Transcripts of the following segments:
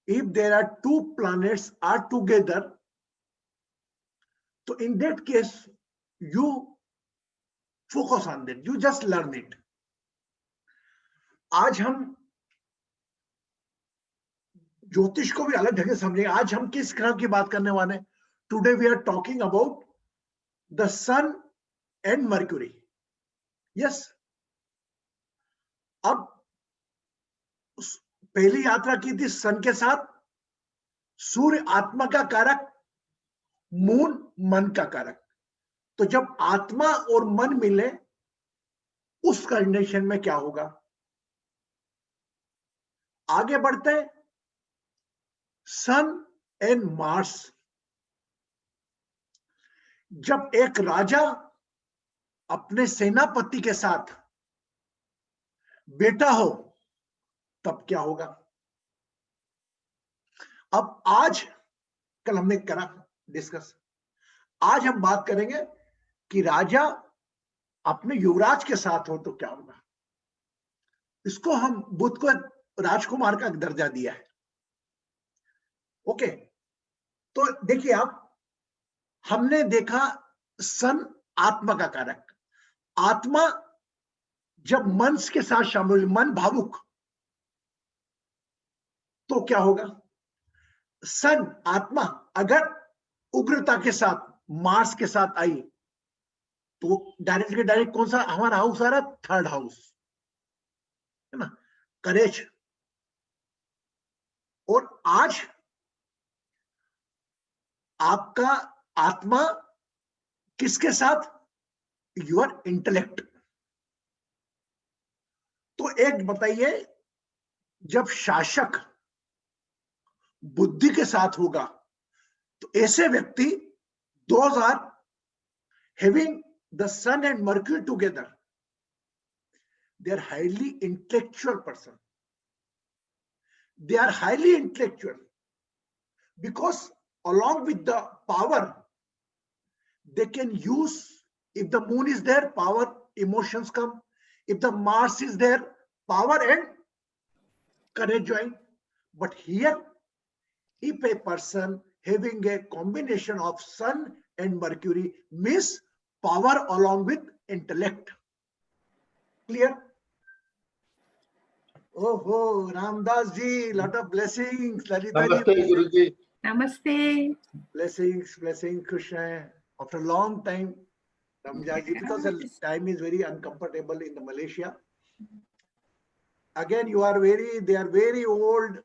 if there are two planets are together, so in that case you focus on that, you just learn it. आज हम ज्योतिष को भी अलग ढंग से समझेंगे. आज हम किस ग्रह की बात करने वाले हैं? Today we are talking about the sun and Mercury. Yes, अब पहली यात्रा की थी सन के साथ. सूर्य आत्मा का कारक, मून मन का कारक. तो जब आत्मा और मन मिले उस कंडीशन में क्या होगा? आगे बढ़ते हैं. सन एंड मार्स. जब एक राजा अपने सेनापति के साथ बेटा हो तब क्या होगा? अब आज, कल हमने करा डिस्कस, आज हम बात करेंगे कि राजा अपने युवराज के साथ हो तो क्या होगा. इसको हम बुध को राजकुमार का दर्जा दिया है. ओके, तो देखिए आप, हमने देखा सन आत्मा का कारक. आत्मा जब मन के साथ शामिल, मन भावुक, तो क्या होगा? सन आत्मा अगर उग्रता के साथ मार्स के साथ आई तो डायरेक्ट के डायरेक्ट कौन सा हमारा हाउस आ रहा? थर्ड हाउस है ना, करेज. और आज आपका आत्मा किसके साथ? Your intellect. तो एक बताइए, जब शासक बुद्धि के साथ होगा तो ऐसे व्यक्ति, those are having the sun and Mercury together, they are highly intellectual person. They are highly intellectual because along with the power they can use. If the moon is there, power, emotions come. If the Mars is there, power and courage join. But here, if a person having a combination of Sun and Mercury means power along with intellect. Clear? Oh, Ramdas ji, lot of blessings. Lalita ji, Namaste, Guruji. Namaste. blessings, Krishna. After a long time, Ramjas ji, because the time is very uncomfortable in the Malaysia. Again, they are very old.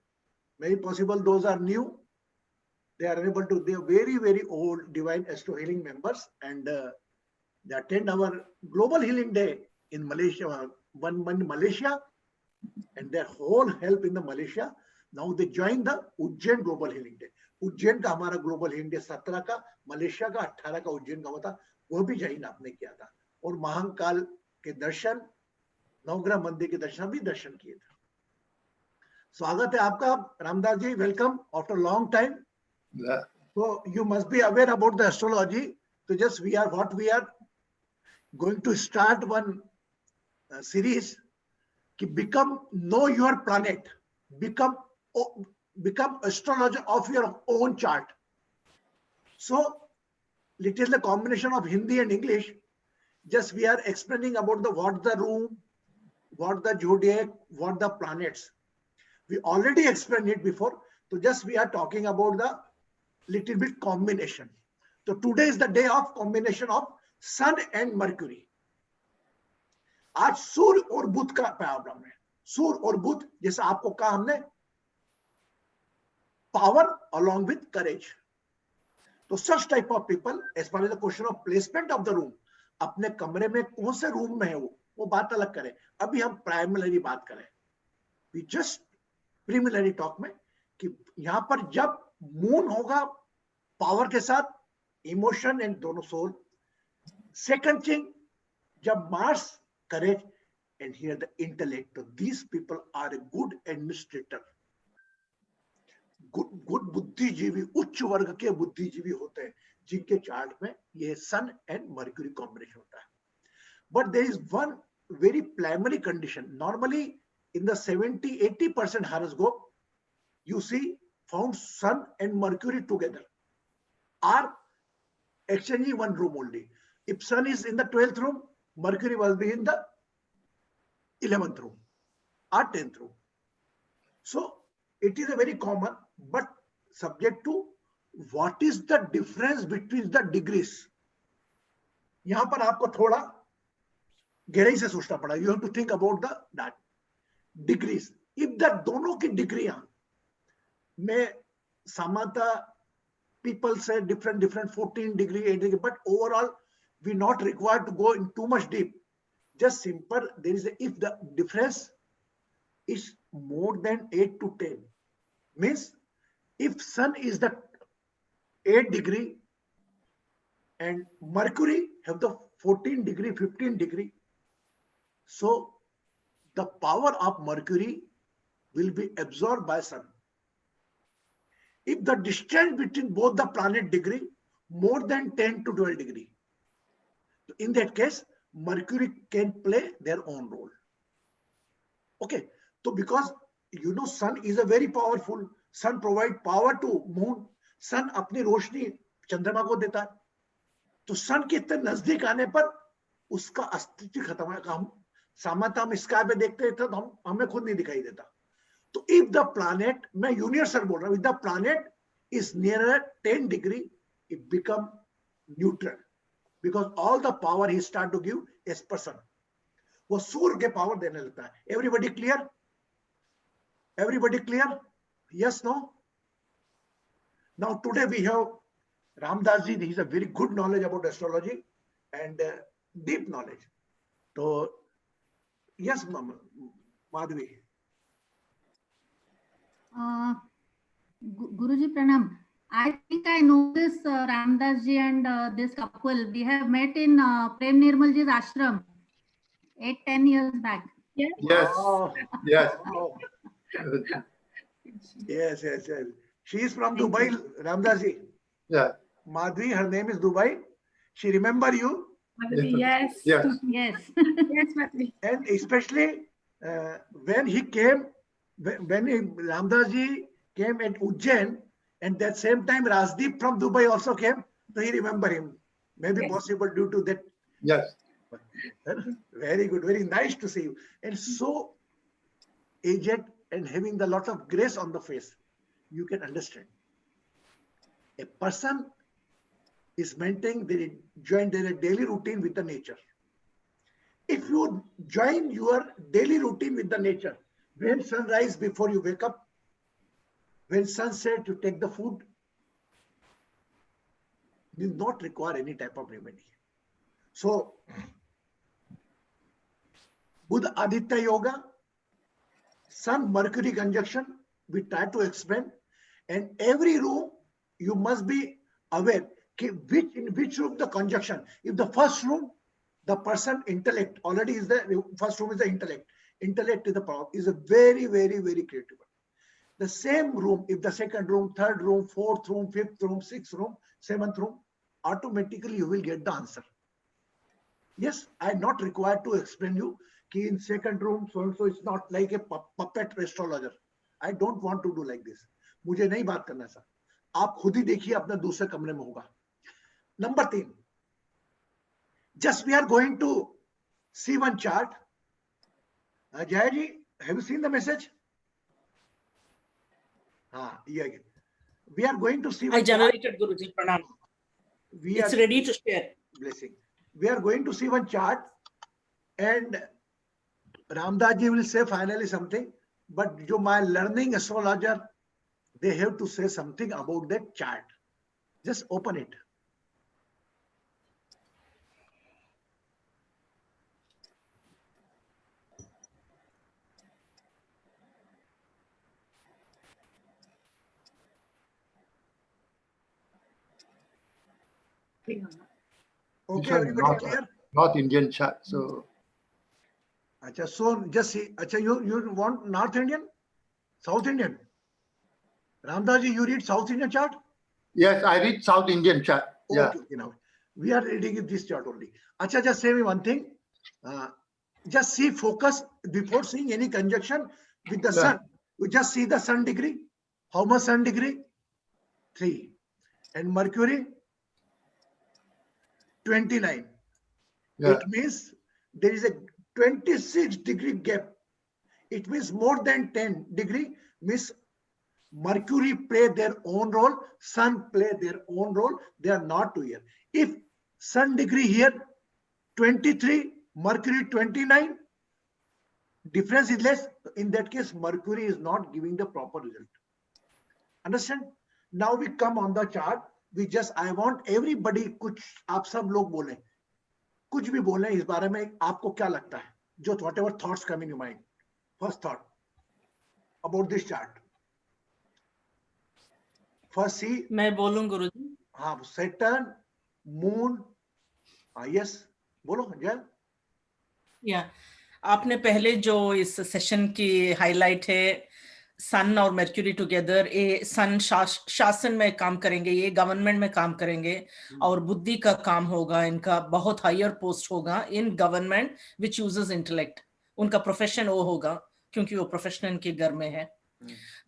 Maybe possible those are new. They are unable to, they are very, very old Divine Astro Healing members, and they attend our Global Healing Day in Malaysia, one month in Malaysia, and their whole help in the Malaysia. Now they join the Ujjain Global Healing Day. Ujjain का हमारा global healing day 17 का, Malaysia का 18 का उज्जैन का हुआ था, वो भी जैन आपने किया था. और महाकाल के दर्शन, नवग्रह मंदिर के दर्शन भी दर्शन किए थे. स्वागत है आपका Ramdas ji, welcome after long time. So you must be aware about the astrology. So just we are going to start one series कि become, know your planet, become astrologer of your own chart. So it is the combination of Hindi and English. Just we are explaining about what the room, what the zodiac, what the planets. We already explained it before. So just we are talking about the little bit combination. So today is the day of combination of Sun and Mercury. आज सूर्य और बुध का problem है. सूर्य और बुध, जैसा आपको कहा हमने, power along with courage. तो such type of people, as far as the question of placement of the room, अपने कमरे में कौन से रूम में है वो बात अलग करें. अभी हम प्राइमरी बात करें. We just प्रीलिमिनरी टॉक में कि यहां पर जब मून होगा पावर के साथ, इमोशन एंड दोनों सोल. सेकंड थिंग, जब Mars courage, and here the intellect. These people are a good administrator, good बुद्धिजीवी, उच्च वर्ग के बुद्धिजीवी होते हैं जिनके चार्ट में ये सन एंड मर्क्यूरी कॉम्बिनेशन होता है. But there is one very primary condition. Normally in the 70-80% horoscope, you see found Sun and Mercury together are exchanging one room only. If Sun is in the 12th room, Mercury will be in the 11th room or 10th room. So it is a very common, but subject to what is the difference between the degrees. यहां पर आपको थोड़ा गहराई से सोचना पड़ा. You have to think about that degrees. If the दोनों की डिग्रियां में समानता, people say different 14 degree, 8 degree, but overall we not required to go in too much deep. Just simple, there is a, if the difference is more than 8 to 10, means if Sun is the 8 degree and Mercury have the 14 degree, 15 degree, so the power of Mercury will be absorbed by Sun. If the distance between both the planet degree more than 10 to 12 degree, in that case, Mercury can play their own role. Okay, so because you know Sun is a very powerful, Sun provide power to Moon, Sun अपनी रोशनी चंद्रमा को देता है, तो Sun के इतने नजदीक आने पर उसका अस्तित्व खत्म है. हम सामान्यतः हम स्काई पे देखते हैं तो हमें खुद नहीं दिखाई देता. तो if the planet, मैं यूनिवर्सल बोल रहा हूँ, if the planet is nearer 10 degree, it become neutral because all the power he start to give is person. वो सूर्य के पावर देने लगता है. Everybody clear? Everybody clear? Yes, no? Now today we have Ramdas ji. He has a very good knowledge about astrology and deep knowledge. So yes, Madhvi. Guruji Pranam. I think I know this Ramdas ji and this couple. We have met in Prem Nirmal ji's ashram 8-10 years back. Yes. Yes. Oh, Yes. oh. Yes. She is from Dubai, Ramdas ji. Yeah. Madhvi, her name is Dubai. She remember you, Madhvi, yes. Yes. Yes. Yes, Madhvi. and especially when he came, Ramdas ji came at Ujjain, and that same time Rajdeep from Dubai also came, so he remember him. Maybe Yes. possible due to that. Yes. Very good, very nice to see you, and so aged and having the lot of grace on the face. You can understand. A person is maintaining their daily routine with the nature. If you join your daily routine with the nature, when sunrise before you wake up, when sunset you take the food, you do not require any type of remedy. So, Buddha Aditya Yoga, Sun Mercury conjunction, we try to explain, and every room you must be aware in which room the conjunction. If the first room, the person intellect already is there, first room is the intellect. Intellect is the power, is a very creative. The same room, if the second room, third room, fourth room, fifth room, sixth room, seventh room, automatically you will get the answer. Yes, I am not required to explain you कि in second room so and so is not like a puppet astrologer. I don't want to do like this. मुझे नहीं बात करना sir. आप खुद ही देखिए अपने दूसरे कमरे में होगा. Number 3. Just we are going to see one chart. Jaya ji, have you seen the message? Yeah. We are going to see. I generated Guruji Pranam. It's ready to share. Blessing. We are going to see one chart, and Ramdas ji will say finally something. But jo my learning astrologer, they have to say something about that chart. Just open it. Okay, everybody clear? North Indian chart. So Acha, so just see. Acha, you want North Indian? South Indian? Ramdas ji, you read South Indian chart? yes, I read South Indian chart. Yeah. Okay, now we are reading this chart only. Acha, just say me one thing. Just see focus before seeing any conjunction with the sun. You just see the sun degree. How much sun degree? 3. And Mercury? 29. Yeah. It means there is a 26-degree gap. It means more than 10 degree means Mercury play their own role, Sun play their own role. They are not here. If Sun degree here 23, Mercury 29, difference is less. In that case, Mercury is not giving the proper result. Understand? Now we come on the chart. I want everybody कुछ आप सब लोग बोलें, कुछ भी बोलें इस बारे में आपको क्या लगता है? जो whatever thoughts come in your mind. First thought about this chart. First see. मैं बोलूं गुरुजी? हाँ, Saturn, Moon. Yes, बोलो जय. या आपने पहले जो इस सेशन की हाईलाइट है सन और मर्क्यूरी टुगेदर, ये सन शासन में काम करेंगे, ये गवर्नमेंट में काम करेंगे और बुद्धि का काम होगा, इनका बहुत हायर पोस्ट होगा in government which uses intellect. उनका प्रोफेशन वो होगा क्योंकि वो प्रोफेशनल के घर में है.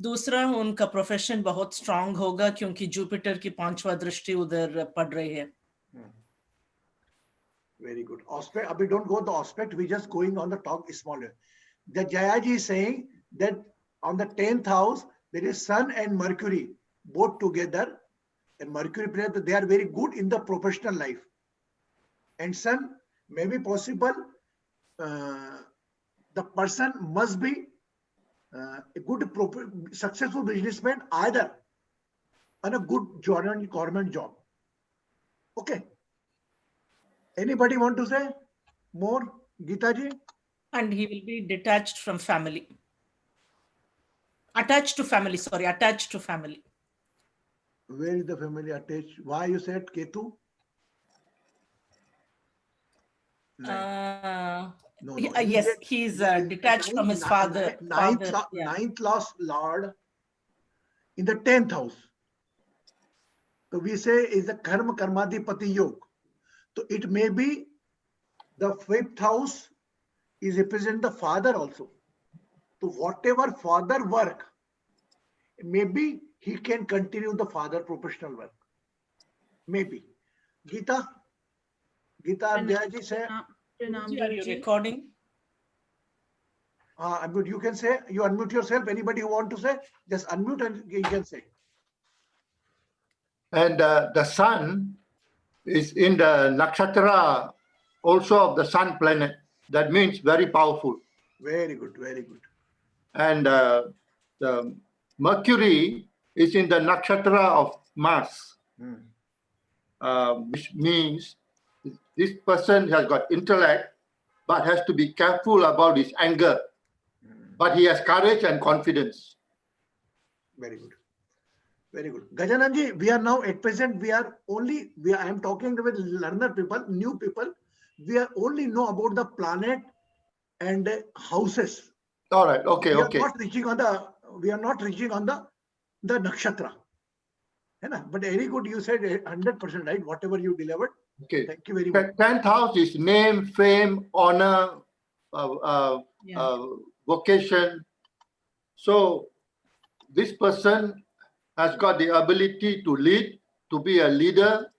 दूसरा, उनका प्रोफेशन बहुत स्ट्रांग होगा क्योंकि जुपिटर की 5वां दृष्टि उधर पड़ रही है. Very good. Aspect. We don't go the aspect. We just going on the top smaller. The Jayaji is saying that on the 10th house there is Sun and Mercury both together, and Mercury planet they are very good in the professional life. And Sun may be possible. The person must be a good successful businessman either on a good government job. Okay. Anybody want to say more, Geeta ji? And he will be detached from family. Attached to family, sorry, attached to family. Where is the family attached? Why you said Ketu? No. Yes, he is detached from his father. Ninth last Lord in the 10th house. So we say is the Karma Karmadipati Yoga. So it may be the 5th house is represent the father also. So whatever father work, maybe he can continue the father professional work. Maybe. Geeta Abhyaji say. Are you recording? Unmute. You can say, you unmute yourself. Anybody who want to say, just unmute and you can say. And the sun is in the nakshatra also of the sun planet. That means very powerful. Very good, very good. And the Mercury is in the nakshatra of Mars, which means this person has got intellect, but has to be careful about his anger. But he has courage and confidence. Very good. Very good. Gajananji, we are now at present, I am talking with learner people, new people. We are only know about the planet and houses. All right. Okay. We Okay. are not reaching on the nakshatra. But very good. You said 100% right. Whatever you delivered. Okay. Thank you very much. 10th house is name, fame, honor, vocation. So this person has got the ability to lead, to be a leader,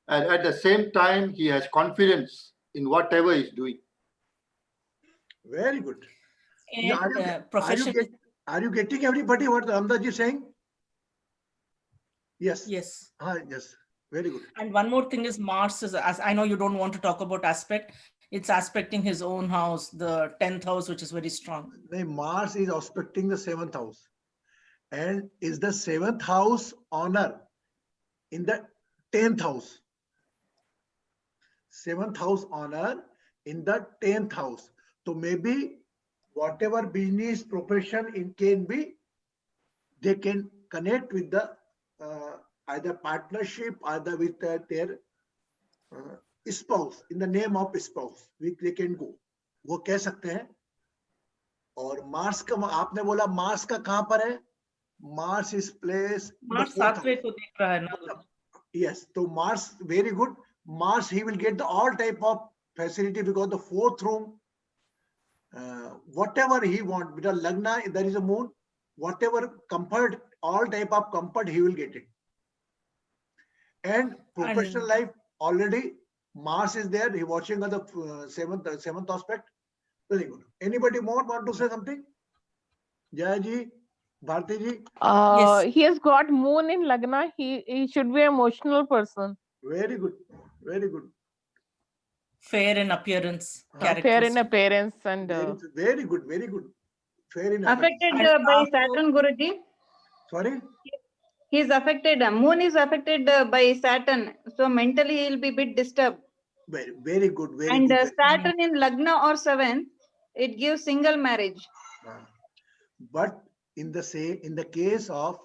and at the same time, he has confidence in whatever he's doing. Very good. And profession. Are you getting everybody what Ramdas is saying? Yes. Yes. Yes. Very good. And one more thing is Mars is, as I know you don't want to talk about aspect, it's aspecting his own house, the 10th house, which is very strong. Mars is aspecting the 7th house. And is the 7th house honor in the 10th house. 7th house honor in the 10th house. So maybe whatever business profession it can be, they can connect with the either partnership, either with their spouse, in the name of spouse, they can go. वो कह सकते हैं. और Mars का आपने बोला Mars का कहां पर है? Mars is placed. Mars 7वें को देख रहा है ना. Yes, so Mars very good. Mars he will get the all type of facility because the 4th room, whatever he want. Because Lagna there is a moon. Whatever comfort all type of comfort he will get it. And professional life already Mars is there. He watching on the seventh aspect. Very good. Anybody more want to say something? Jaya ji, Bharti ji. Yes. He has got moon in Lagna. He should be an emotional person. Very good. Very good. Fair in appearance. Fair Fair in characteristic. appearance and Very good. Very good. Fair in Affected appearance. by Saturn, Guruji. Sorry. He is affected. Moon is affected by Saturn, so mentally he will be a bit disturbed. Very good. Very And good. Saturn in Lagna or 7, it gives single marriage. But in the case of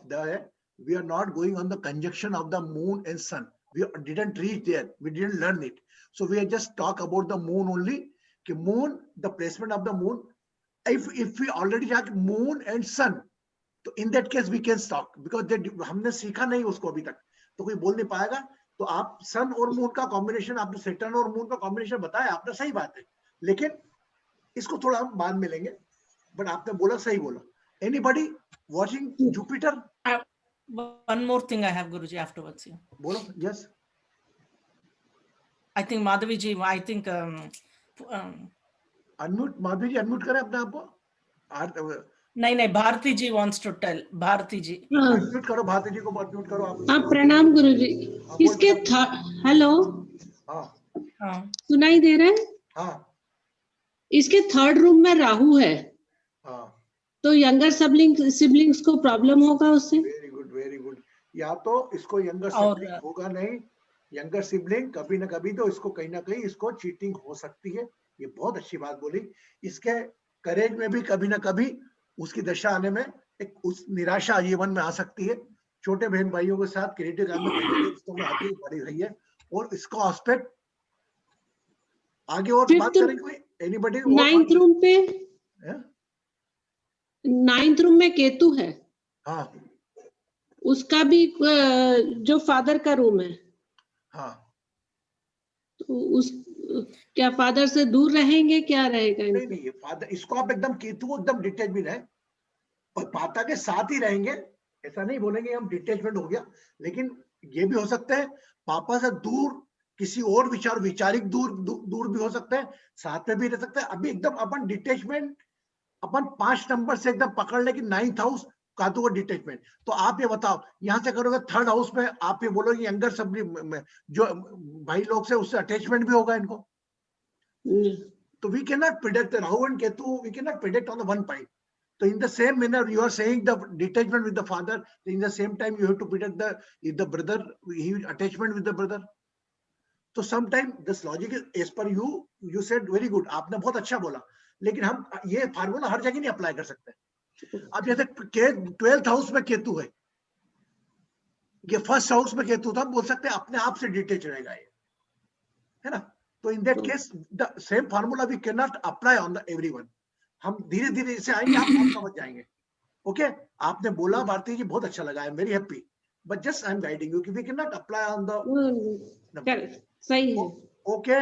we are not going on the conjunction of the moon and sun. We didn't reach there. We didn't learn it. So we just talk about the moon only. Moon, the placement of the moon. If we already have moon and sun, तो in that case we can stop because हमने सीखा नहीं उसको अभी तक, तो कोई बोल नहीं पाएगा. तो आप सन और मून का कॉम्बिनेशन, आपने सैटर्न और मून का कॉम्बिनेशन बताया, आपने सही बात है, लेकिन इसको थोड़ा हम बाद में लेंगे. बट आपने बोला, सही बोला. Anybody watching Jupiter? One more thing I have, Guruji, afterwards. Yeah. बोलो. Yes. I think Madhavi ji, I think Unmute, Madhavi ji unmute करें अपने आप को. नहीं, Bharti ji wants to tell. Bharti ji. Unmute करो, भारती जी को अनम्यूट करो आप. हाँ, प्रणाम गुरुजी. इसके हेलो, हाँ सुनाई दे रहा है? हाँ इसके थर्ड रूम में राहु है, हाँ. तो यंगर सिबलिंग्स को प्रॉब्लम होगा उससे. Very good, very good. या तो इसको यंगर और- सिबलिंग होगा नहीं, यंगर सिबलिंग कभी ना कभी तो इसको कहीं ना कहीं इसको चीटिंग हो सकती है. ये बहुत अच्छी बात बोली. इसके करेज में भी कभी ना कभी उसकी दशा आने में एक उस निराशा जीवन में आ सकती है. छोटे बहन भाइयों के साथ क्रिएटिव काम में रिश्तों में आती बढ़ी रही है. और इसको एस्पेक्ट आगे और बात Fifth- करेंगे. एनीबॉडी? नाइन्थ रूम पे, नाइन्थ रूम में केतु है, हाँ उसका भी जो फादर का रूम है, हाँ. तो उस क्या फादर से दूर रहेंगे, क्या रहेगा? नहीं नहीं, ये फादर, इसको आप एकदम केतु एकदम डिटेच भी रहे और पाता के साथ ही रहेंगे, ऐसा नहीं बोलेंगे हम डिटेचमेंट हो गया. लेकिन ये भी हो सकता है पापा से दूर किसी और वैचारिक दूर भी हो सकता है, साथ में भी रह सकता है. अभी एकदम अपन डिटेचमेंट, अपन 5 नंबर से एकदम पकड़ ले कि 9th हाउस कातु का डिटेचमेंट. तो आप ये बताओ, यहाँ से करोगे 3rd हाउस में, आप ये बोलोगे यंगर सब जो भाई लोग से उससे अटैचमेंट भी होगा इनको. So we cannot predict the Rahu and Ketu, we cannot predict on the one point. So in the same manner, you are saying the detachment with the father, in the same time you have to predict if the brother, he attachment with the brother. So sometimes this logic is as per you said very good, आपने बहुत अच्छा बोला, लेकिन हम ये formula हर जगह नहीं apply कर सकते. अब जैसे 12th हाउस में केतु है, ये 1st हाउस में केतु था, बोल सकते हैं अपने आप से डिटेच रहेगा ये, है ना. तो in that case the same formula we can not apply on the everyone. हम धीरे धीरे इसे आएंगे, आप समझ जाएंगे. ओके, आपने बोला भारती जी, बहुत अच्छा लगा, I am very happy, but just I am guiding you कि we can not apply on the. सही है. Okay,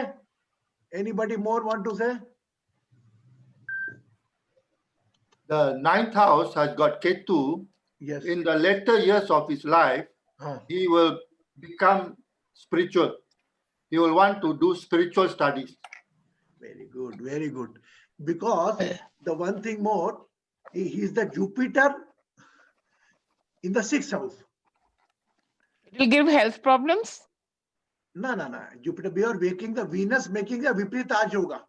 anybody more want to say? The 9th house has got Ketu. Yes. In the later years of his life, हाँ. he will become spiritual. He will want to do spiritual studies. Very good, very good. Because the one thing more, he is the Jupiter in the 6th house. it will give health problems. No. Jupiter, we are making the Venus, making the Viparita Yoga.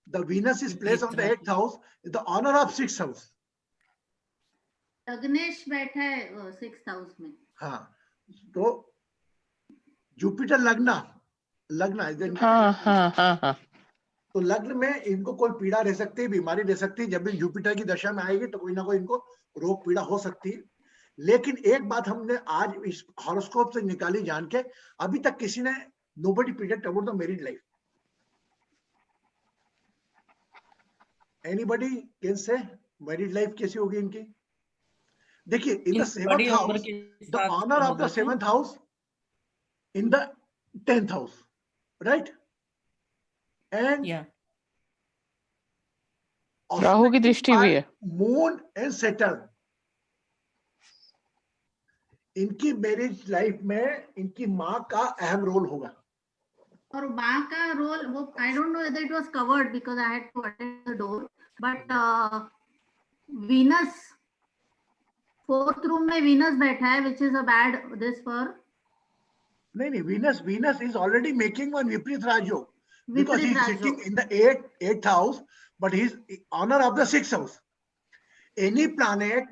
The Venus is placed on the 8th house, in the honor of 6th house. लग्नेश बैठा है 6th house में. हाँ, तो Jupiter लग्ना हाँ. तो लग्न में इनको कोई पीड़ा रह सकती है, बीमारी रह सकती है. जब भी जुपिटर की दशा में आएगी तो कोई ना कोई इनको रोग पीड़ा हो सकती है. लेकिन एक बात हमने आज इस हॉरोस्कोप से निकाली जान के, अभी तक किसी ने nobody predict about the married life. Anybody can say married life कैसी होगी इनकी? देखिए, in the 7th house, the owner of the 7th house in the 10th house, right? And Yeah. Rahu की दृष्टि भी है. Moon and Saturn. इनकी marriage life में इनकी माँ का अहम रोल होगा। और माँ का रोल वो I don't know whether it was covered because I had to attend the door, but Venus 4th room में वीनस बैठा है which is a bad this for नहीं, Venus is already making one विपरीत राजयोग because he विपरीत is sitting Rajyoga. in the eighth house, but he is honor of the 6th house. Any planet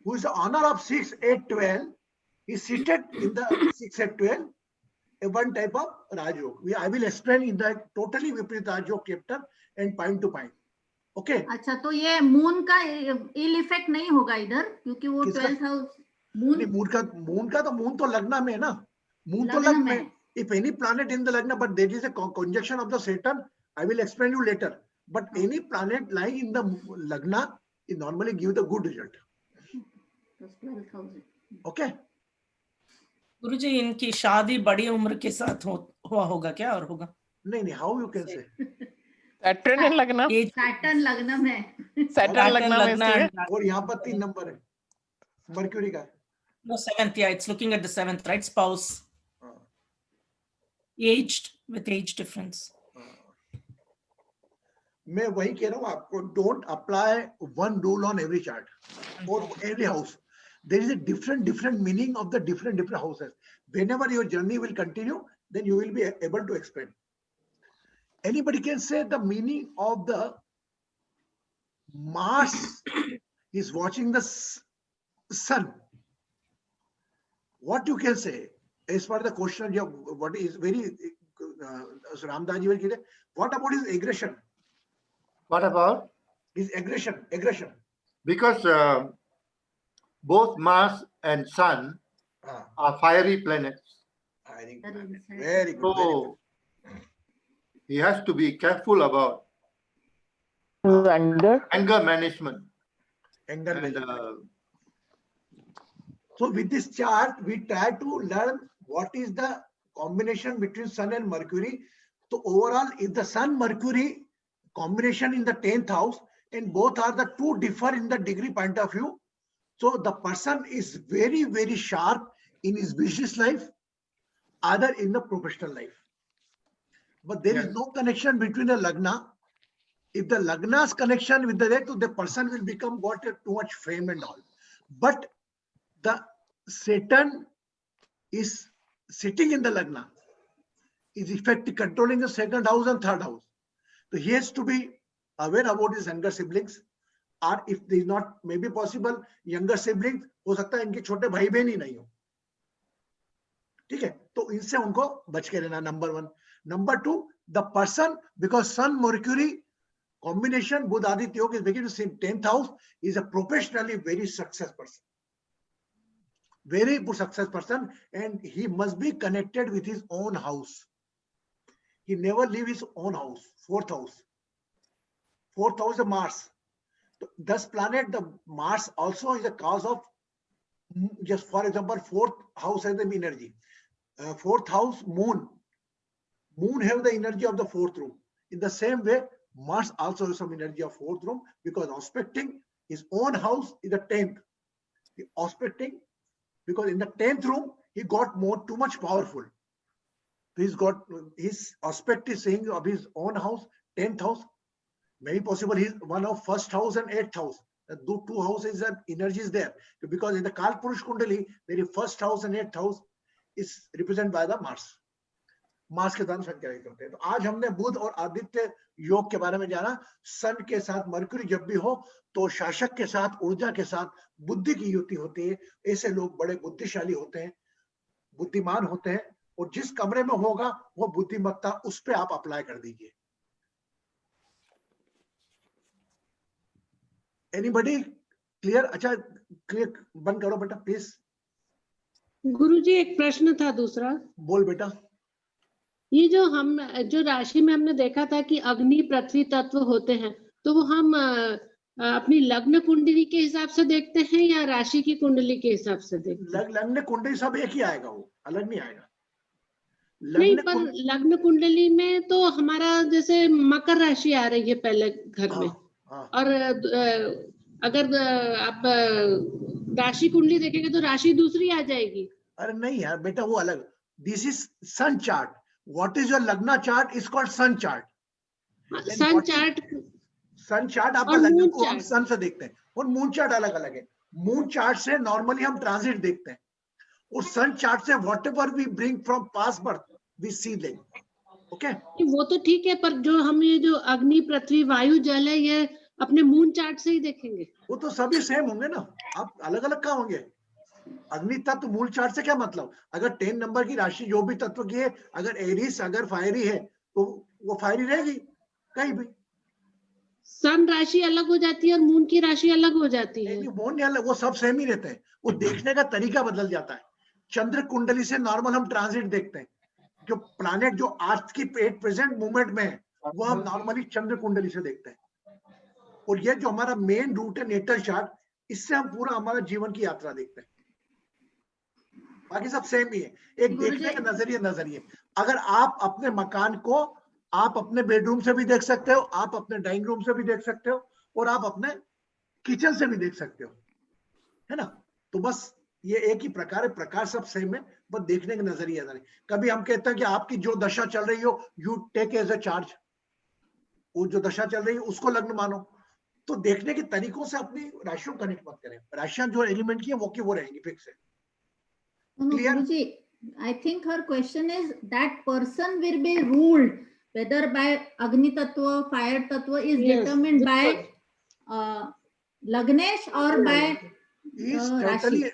who is the honor of 6, 8, 12 is seated in the 6 and 12, a one type of Rajयोग. I will explain in the totally Viparit Rajयोग chapter and point to point. Okay? अच्छा, तो ये moon का इल effect नहीं होगा इधर क्योंकि वो किसका? 12th हाउस नहीं, मून मून तो लग्न में है ना, मून तो लग्न लग्न में। में। If any planet in the lagna, but there is a conjunction of the Saturn, I will explain you later. But any planet lying in the lagna, it normally give the good result. 12th house। Okay? गुरुजी इनकी शादी बड़ी उम्र के साथ हुआ होगा क्या और होगा? नहीं, how you can say? Saturn in lagna, as Saturn लग्न में। सैटर्न लगना में से है। और यहाँ पर 3 नंबर है मर्क्यूरी का। No, 7th, yeah, it's looking at the 7th, right? Spouse. Aged, with age difference. मैं वही कह रहा हूँ आपको, don't apply one rule on every chart or every house. There is a different meaning of the different houses. Whenever your journey will continue, then you will be able to explain. Anybody can say the meaning of the Mars is watching the sun. What you can say as per the question, what is very Ramdas ji will give, what about his aggression? What about? His aggression. Because both Mars and Sun are fiery planets. I think That is inside. very good. Very good. So he has to be careful about Anger. anger management. Anger And, management. So with this chart, we try to learn what is the combination between Sun and Mercury. So overall, if the Sun Mercury combination in the 10th house, and both are the two differ in the degree point of view. So the person is very, very sharp in his business life, other in the professional life. But there is Yes. no connection between the Lagna. If the Lagna's connection with the person will become got too much fame and all. But the Saturn is sitting in the Lagna, is effectively controlling the 2nd house and 3rd house. So he has to be aware about his younger siblings, or if they is not maybe possible younger siblings, हो सकता है इनके छोटे भाई बहन ही नहीं हो, ठीक है, तो इनसे उनको बच के रहना, number 1. Number 2, the person, because Sun Mercury combination Buddha Aditya Yoga is making the 10th house, is a professionally very success person, very good success person, and he must be connected with his own house. He never leave his own house. 4th house. 4th house of Mars. Thus planet, the Mars also is a cause of, just for example, 4th house has the energy. 4th house, moon. Moon have the energy of the 4th room. In the same way, Mars also has some energy of 4th room, because aspecting his own house is the 10th. The aspecting, because in the 10th room, he got too much powerful. He's got his aspect is saying of his own house, 10th house. Maybe possible he's one of 1st house and 8th house. The two houses and energy is there. Because in the Kalpurush Kundali, there is 1st house and 8th house is represented by the Mars. Mars के साथ संचालित करते हैं। तो आज हमने बुध और आदित्य योग के बारे में जाना। सन के साथ मरकरी जब भी हो तो शासक के साथ, ऊर्जा के साथ बुद्धि की युति होती है। ऐसे लोग बड़े बुद्धिशाली होते हैं, बुद्धिमान होते हैं, और जिस कमरे में होगा वो बुद्धिमत्ता उस पे आप अप्लाई कर दीजिए। Anybody clear? अच्छा क्लियर, बंद करो बेटा प्लीज। गुरुजी एक प्रश्न था दूसरा। बोल बेटा। ये जो राशि में हमने देखा था कि अग्नि पृथ्वी तत्व होते हैं, तो वो हम अपनी लग्न कुंडली के हिसाब से देखते हैं या राशि की कुंडली के हिसाब से देखते हैं? लग्न कुंडली सब एक ही आएगा, वो अलग नहीं आएगा। नहीं, पर लग्न कुंडली में तो हमारा जैसे मकर राशि आ रही है पहले घर में, और अगर आप राशि कुंडली देखेंगे तो राशि दूसरी आ जाएगी। अरे नहीं यार बेटा, वो अलग। This is sun chart. What is your lagna chart is called sun chart. Sun chart sun chart आपका और लग्न मून को हम चार्ट। सन से देखते हैं, और मून चार्ट अलग अलग है. मून चार्ट से नॉर्मली हम ट्रांजिट देखते हैं, और सन चार्ट से what ever we bring from past birth we see them. Okay, वो तो ठीक है, पर जो हम ये जो अग्नि पृथ्वी वायु जल है, ये अपने मून चार्ट से ही देखेंगे। वो तो सभी सेम होंगे ना, आप अलग अलग कहाँ होंगे. अग्नि तत्व मूल चार्ट से क्या मतलब, अगर 10 नंबर की राशि जो भी तत्व की है, अगर एरिस अगर फायरी है तो वो फायरी रहेगी कहीं भी. सन राशि अलग हो जाती है और मून की राशि अलग हो जाती है। नहीं, वो नहीं अलग, वो सब सेम ही रहते हैं, वो देखने का तरीका बदल जाता है. चंद्र कुंडली से नॉर्मल हम ट्रांजिट देखते हैं, जो प्लैनेट जो आज की प्रेजेंट मूवमेंट में है वो हम नॉर्मली चंद्र कुंडली से देखते हैं. और ये जो हमारा मेन रूट है नेटल चार्ट, इससे हम पूरा हमारा जीवन की यात्रा देखते हैं. बाकी सब सेम ही है, एक देखने का नजरिए. अगर आप अपने मकान को आप अपने बेडरूम से भी देख सकते हो, आप अपने डाइनिंग रूम से भी देख सकते हो, और आप अपने किचन से भी देख सकते हो, है ना. तो बस ये एक ही प्रकार है, प्रकार सब सेम है, बस देखने का नजरिया नहीं. कभी हम कहते हैं कि आपकी जो दशा चल रही हो you take as a charge, वो जो दशा चल रही है उसको लग्न मानो. तो देखने के तरीकों से अपनी राशियों कनेक्ट मत करें. राशियां जो एलिमेंट की है वो रहेंगी, फिक्स है. No, Clear? Guruji, I think her question is that person will be ruled whether by Agni Tattva, Fire Tattva is Yes, determined good by Lagnesh or by Is Rashi.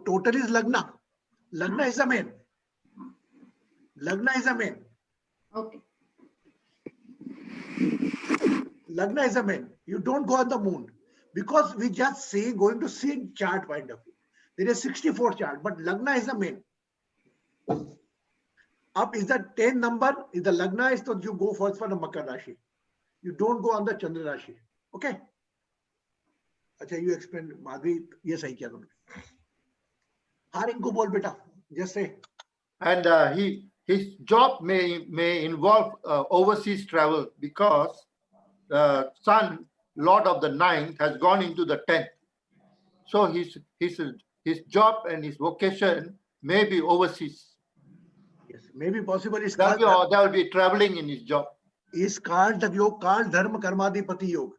totally is Lagna. Lagna is the main. Lagna is the main. Okay. Lagna is the main. You don't go on the moon, because we just going to see chart point of view. There is 64 chart, but Lagna is the main. Up is the 10 number, is the Lagna is, so you go first for the Makar Rashi. You don't go on the Chandra Rashi. Okay? अच्छा, you explain, Madhavi, ये सही किया तुमने. हाँ, इनको बोल बेटा, just say. And his job may involve overseas travel, because the sun, Lord of the ninth, has gone into the 10th. So his job and his vocation may be overseas. Yes, maybe possible is There called, will be traveling in his job. is called the yoga called Dharma Karmadipati Yoga.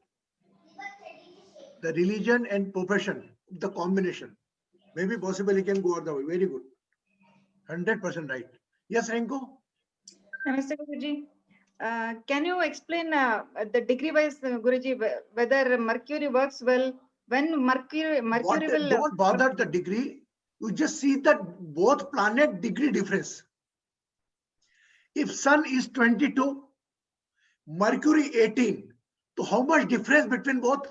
The religion and profession, the combination. Maybe possible he can go out the way. Very good. 100% right. Yes, Renko? Namaste, Guruji. Can you explain the degree wise, Guruji, whether Mercury works well? When Mercury will Don't bother the degree. You just see that both planet degree difference. If Sun is 22, Mercury 18, so how much difference between both?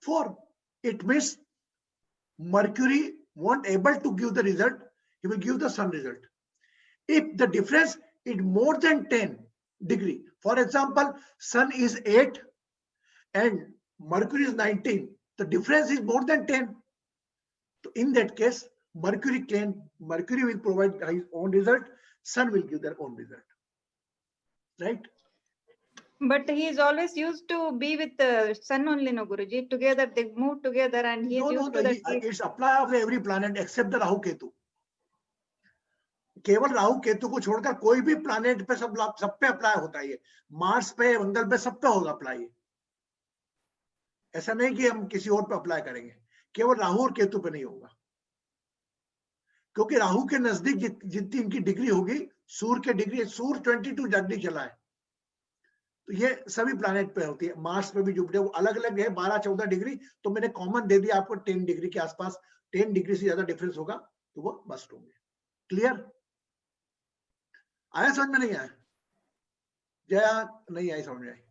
4. It means Mercury won't able to give the result, he will give the Sun result. If the difference is more than 10 degree, for example, Sun is 8 and Mercury is 19, the difference is more than 10. So in that case, Mercury will provide his own result, Sun will give their own result. Right? But he is always used to be with the sun only, no, Guruji. Together, they move together, and he is used to that. It's apply of every planet except the Rahu Ketu. केवल राहु केतु को छोड़कर कोई भी planet पे सब पे apply होता है. ये मार्स पे, मंगल पे, सब पे होगा अप्लाई. ऐसा नहीं कि हम किसी और पे अप्लाई करेंगे, केवल राहु और केतु पे नहीं होगा, क्योंकि राहु के नजदीक जितनी इनकी डिग्री होगी, सूर्य के डिग्री, सूर्य 22 डिग्री चला है, तो ये सभी प्लैनेट पे होती है. मार्स पे भी, जुपिटर, वो अलग अलग है 12-14 डिग्री, तो मैंने कॉमन दे दिया आपको 10 डिग्री के आसपास. 10 डिग्री से ज्यादा डिफरेंस होगा तो वो बस्ट होंगे. क्लियर? आया समझ में? नहीं आया? जया नहीं आई समझ में?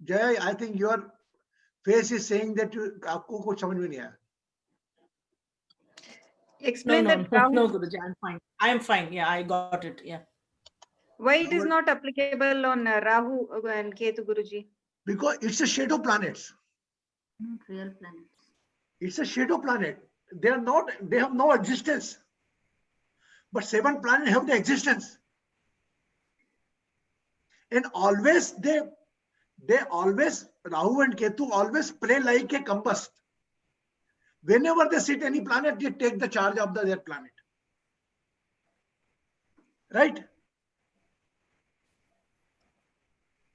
Jaya, I think your face is saying that आपको कुछ समझ में नहीं आया. Explain No, that Rahu, no, Guruji, I'm fine. I'm fine. Yeah, I got it. Yeah. why it is not applicable on Rahu and Ketu, Guruji? Because it's a shadow planets. Not real planets. It's a shadow planet. They have no existence. But 7 planets have the existence. And always they always, Rahu and Ketu always play like a compass. whenever they sit any planet, they take the charge of their planet. Right?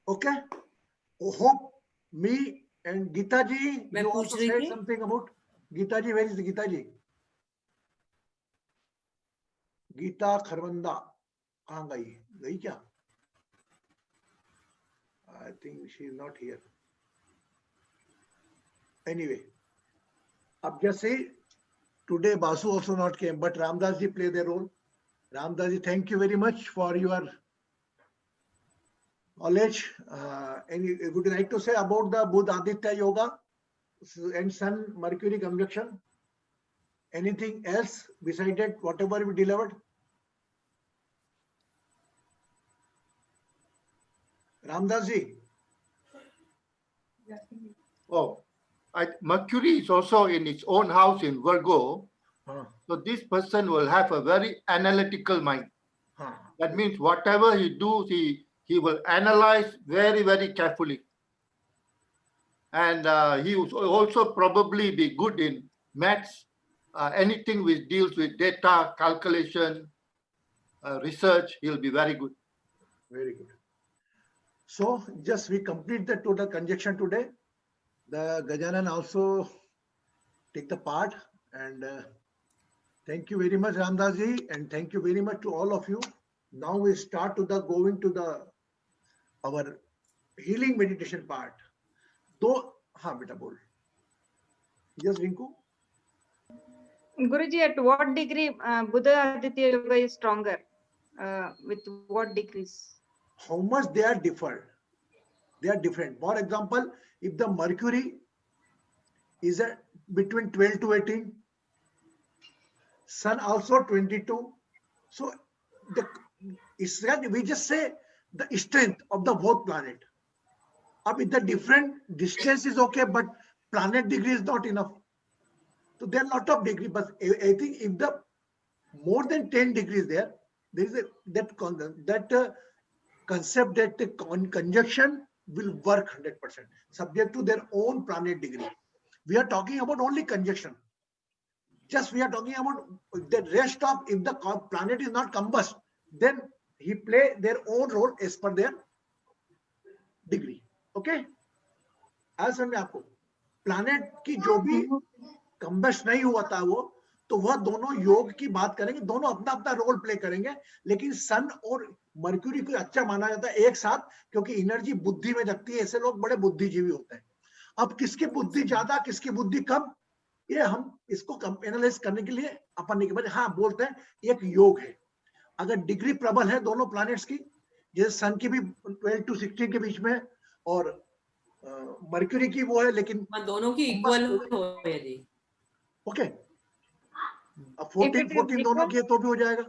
Okay. Hope me and Geeta ji, मैं you पूछ also रही said थी। something about Geeta ji. Where is Geeta ji? Geeta Kharbanda कहाँ गई? गई क्या? I think she is not here. Anyway, अब जैसे today Basu also not came, but Ramdas ji play their role. Ramdas ji, thank you very much for your knowledge. Would you like to say about the Buddha Aditya Yoga and Sun Mercury conjunction? Anything else besides that, whatever we delivered? Ramdas ji. Oh, Mercury is also in its own house in Virgo. So this person will have a very analytical mind. That means whatever he does, he will analyze very, very carefully. And he will also probably be good in maths, anything which deals with data, calculation, research, he'll be very good. Very good. So just we complete the total conjunction today. The Gajanan also take the part, and thank you very much, Ramdas ji, and thank you very much to all of you. Now we start to the going to the our healing meditation part. तो हाँ बेटा बोल. Yes, Rinku. Guruji, at what degree Buddha Aditya Yoga is stronger? With what degrees? How much they are different? They are different. For example, if the Mercury is at between 12 to 18, Sun also 22. So we just say the strength of the both planet. If the different distance is okay, but planet degree is not enough. So there are a lot of degrees, but I think if the more than 10 degrees there is that concept that the conjunction will work 100%, subject to their own planet degree. We are talking about only conjunction. Just we are talking about the rest of, if the planet is not combust, then he play their own role as per their degree. Okay? आज समझ आपको planet की जो भी combust नहीं हुआ था वो, तो वह दोनों योग की बात करेंगे, दोनों अपना अपना रोल प्ले करेंगे, लेकिन सन और मर्क्यूरी को अच्छा माना जाता है एक साथ, क्योंकि एनर्जी बुद्धि में जगती है, ऐसे लोग बड़े बुद्धिजीवी होते हैं. अब किसकी बुद्धि ज्यादा, किसकी बुद्धि कम, ये हम इसको एनालाइज करने के लिए अपन नहीं, हाँ बोलते हैं एक योग है. अगर डिग्री प्रबल है दोनों प्लैनेट्स की, जैसे सन की भी 12 to 16 के बीच में और मर्क्यूरी की वो है, लेकिन दोनों की इक्वल हो यदि ओके, अब 14 दोनों की तो भी हो जाएगा,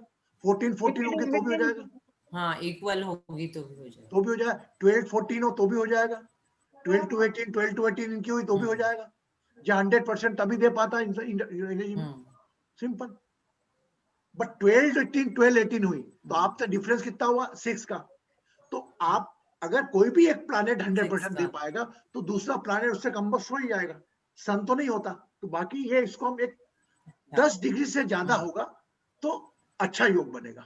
14 होगी तो भी हो जाएगा. हाँ इक्वल होगी तो भी हो जाएगा, तो भी हो जाएगा. 12-14 हो तो भी हो जाएगा. 12 to 18 इनकी हुई तो भी हो जाएगा. जो 100% तभी दे पाता है सिंपल. बट 12-18 हुई तो आपका डिफरेंस कितना हुआ 6 का. तो आप अगर कोई भी एक प्लैनेट 100% दे पाएगा तो दूसरा प्लैनेट उससे कम्बस्ट हो ही जाएगा. सन तो नहीं होता. तो बाकी ये इसको हम एक 10 डिग्री से ज्यादा होगा तो अच्छा योग बनेगा.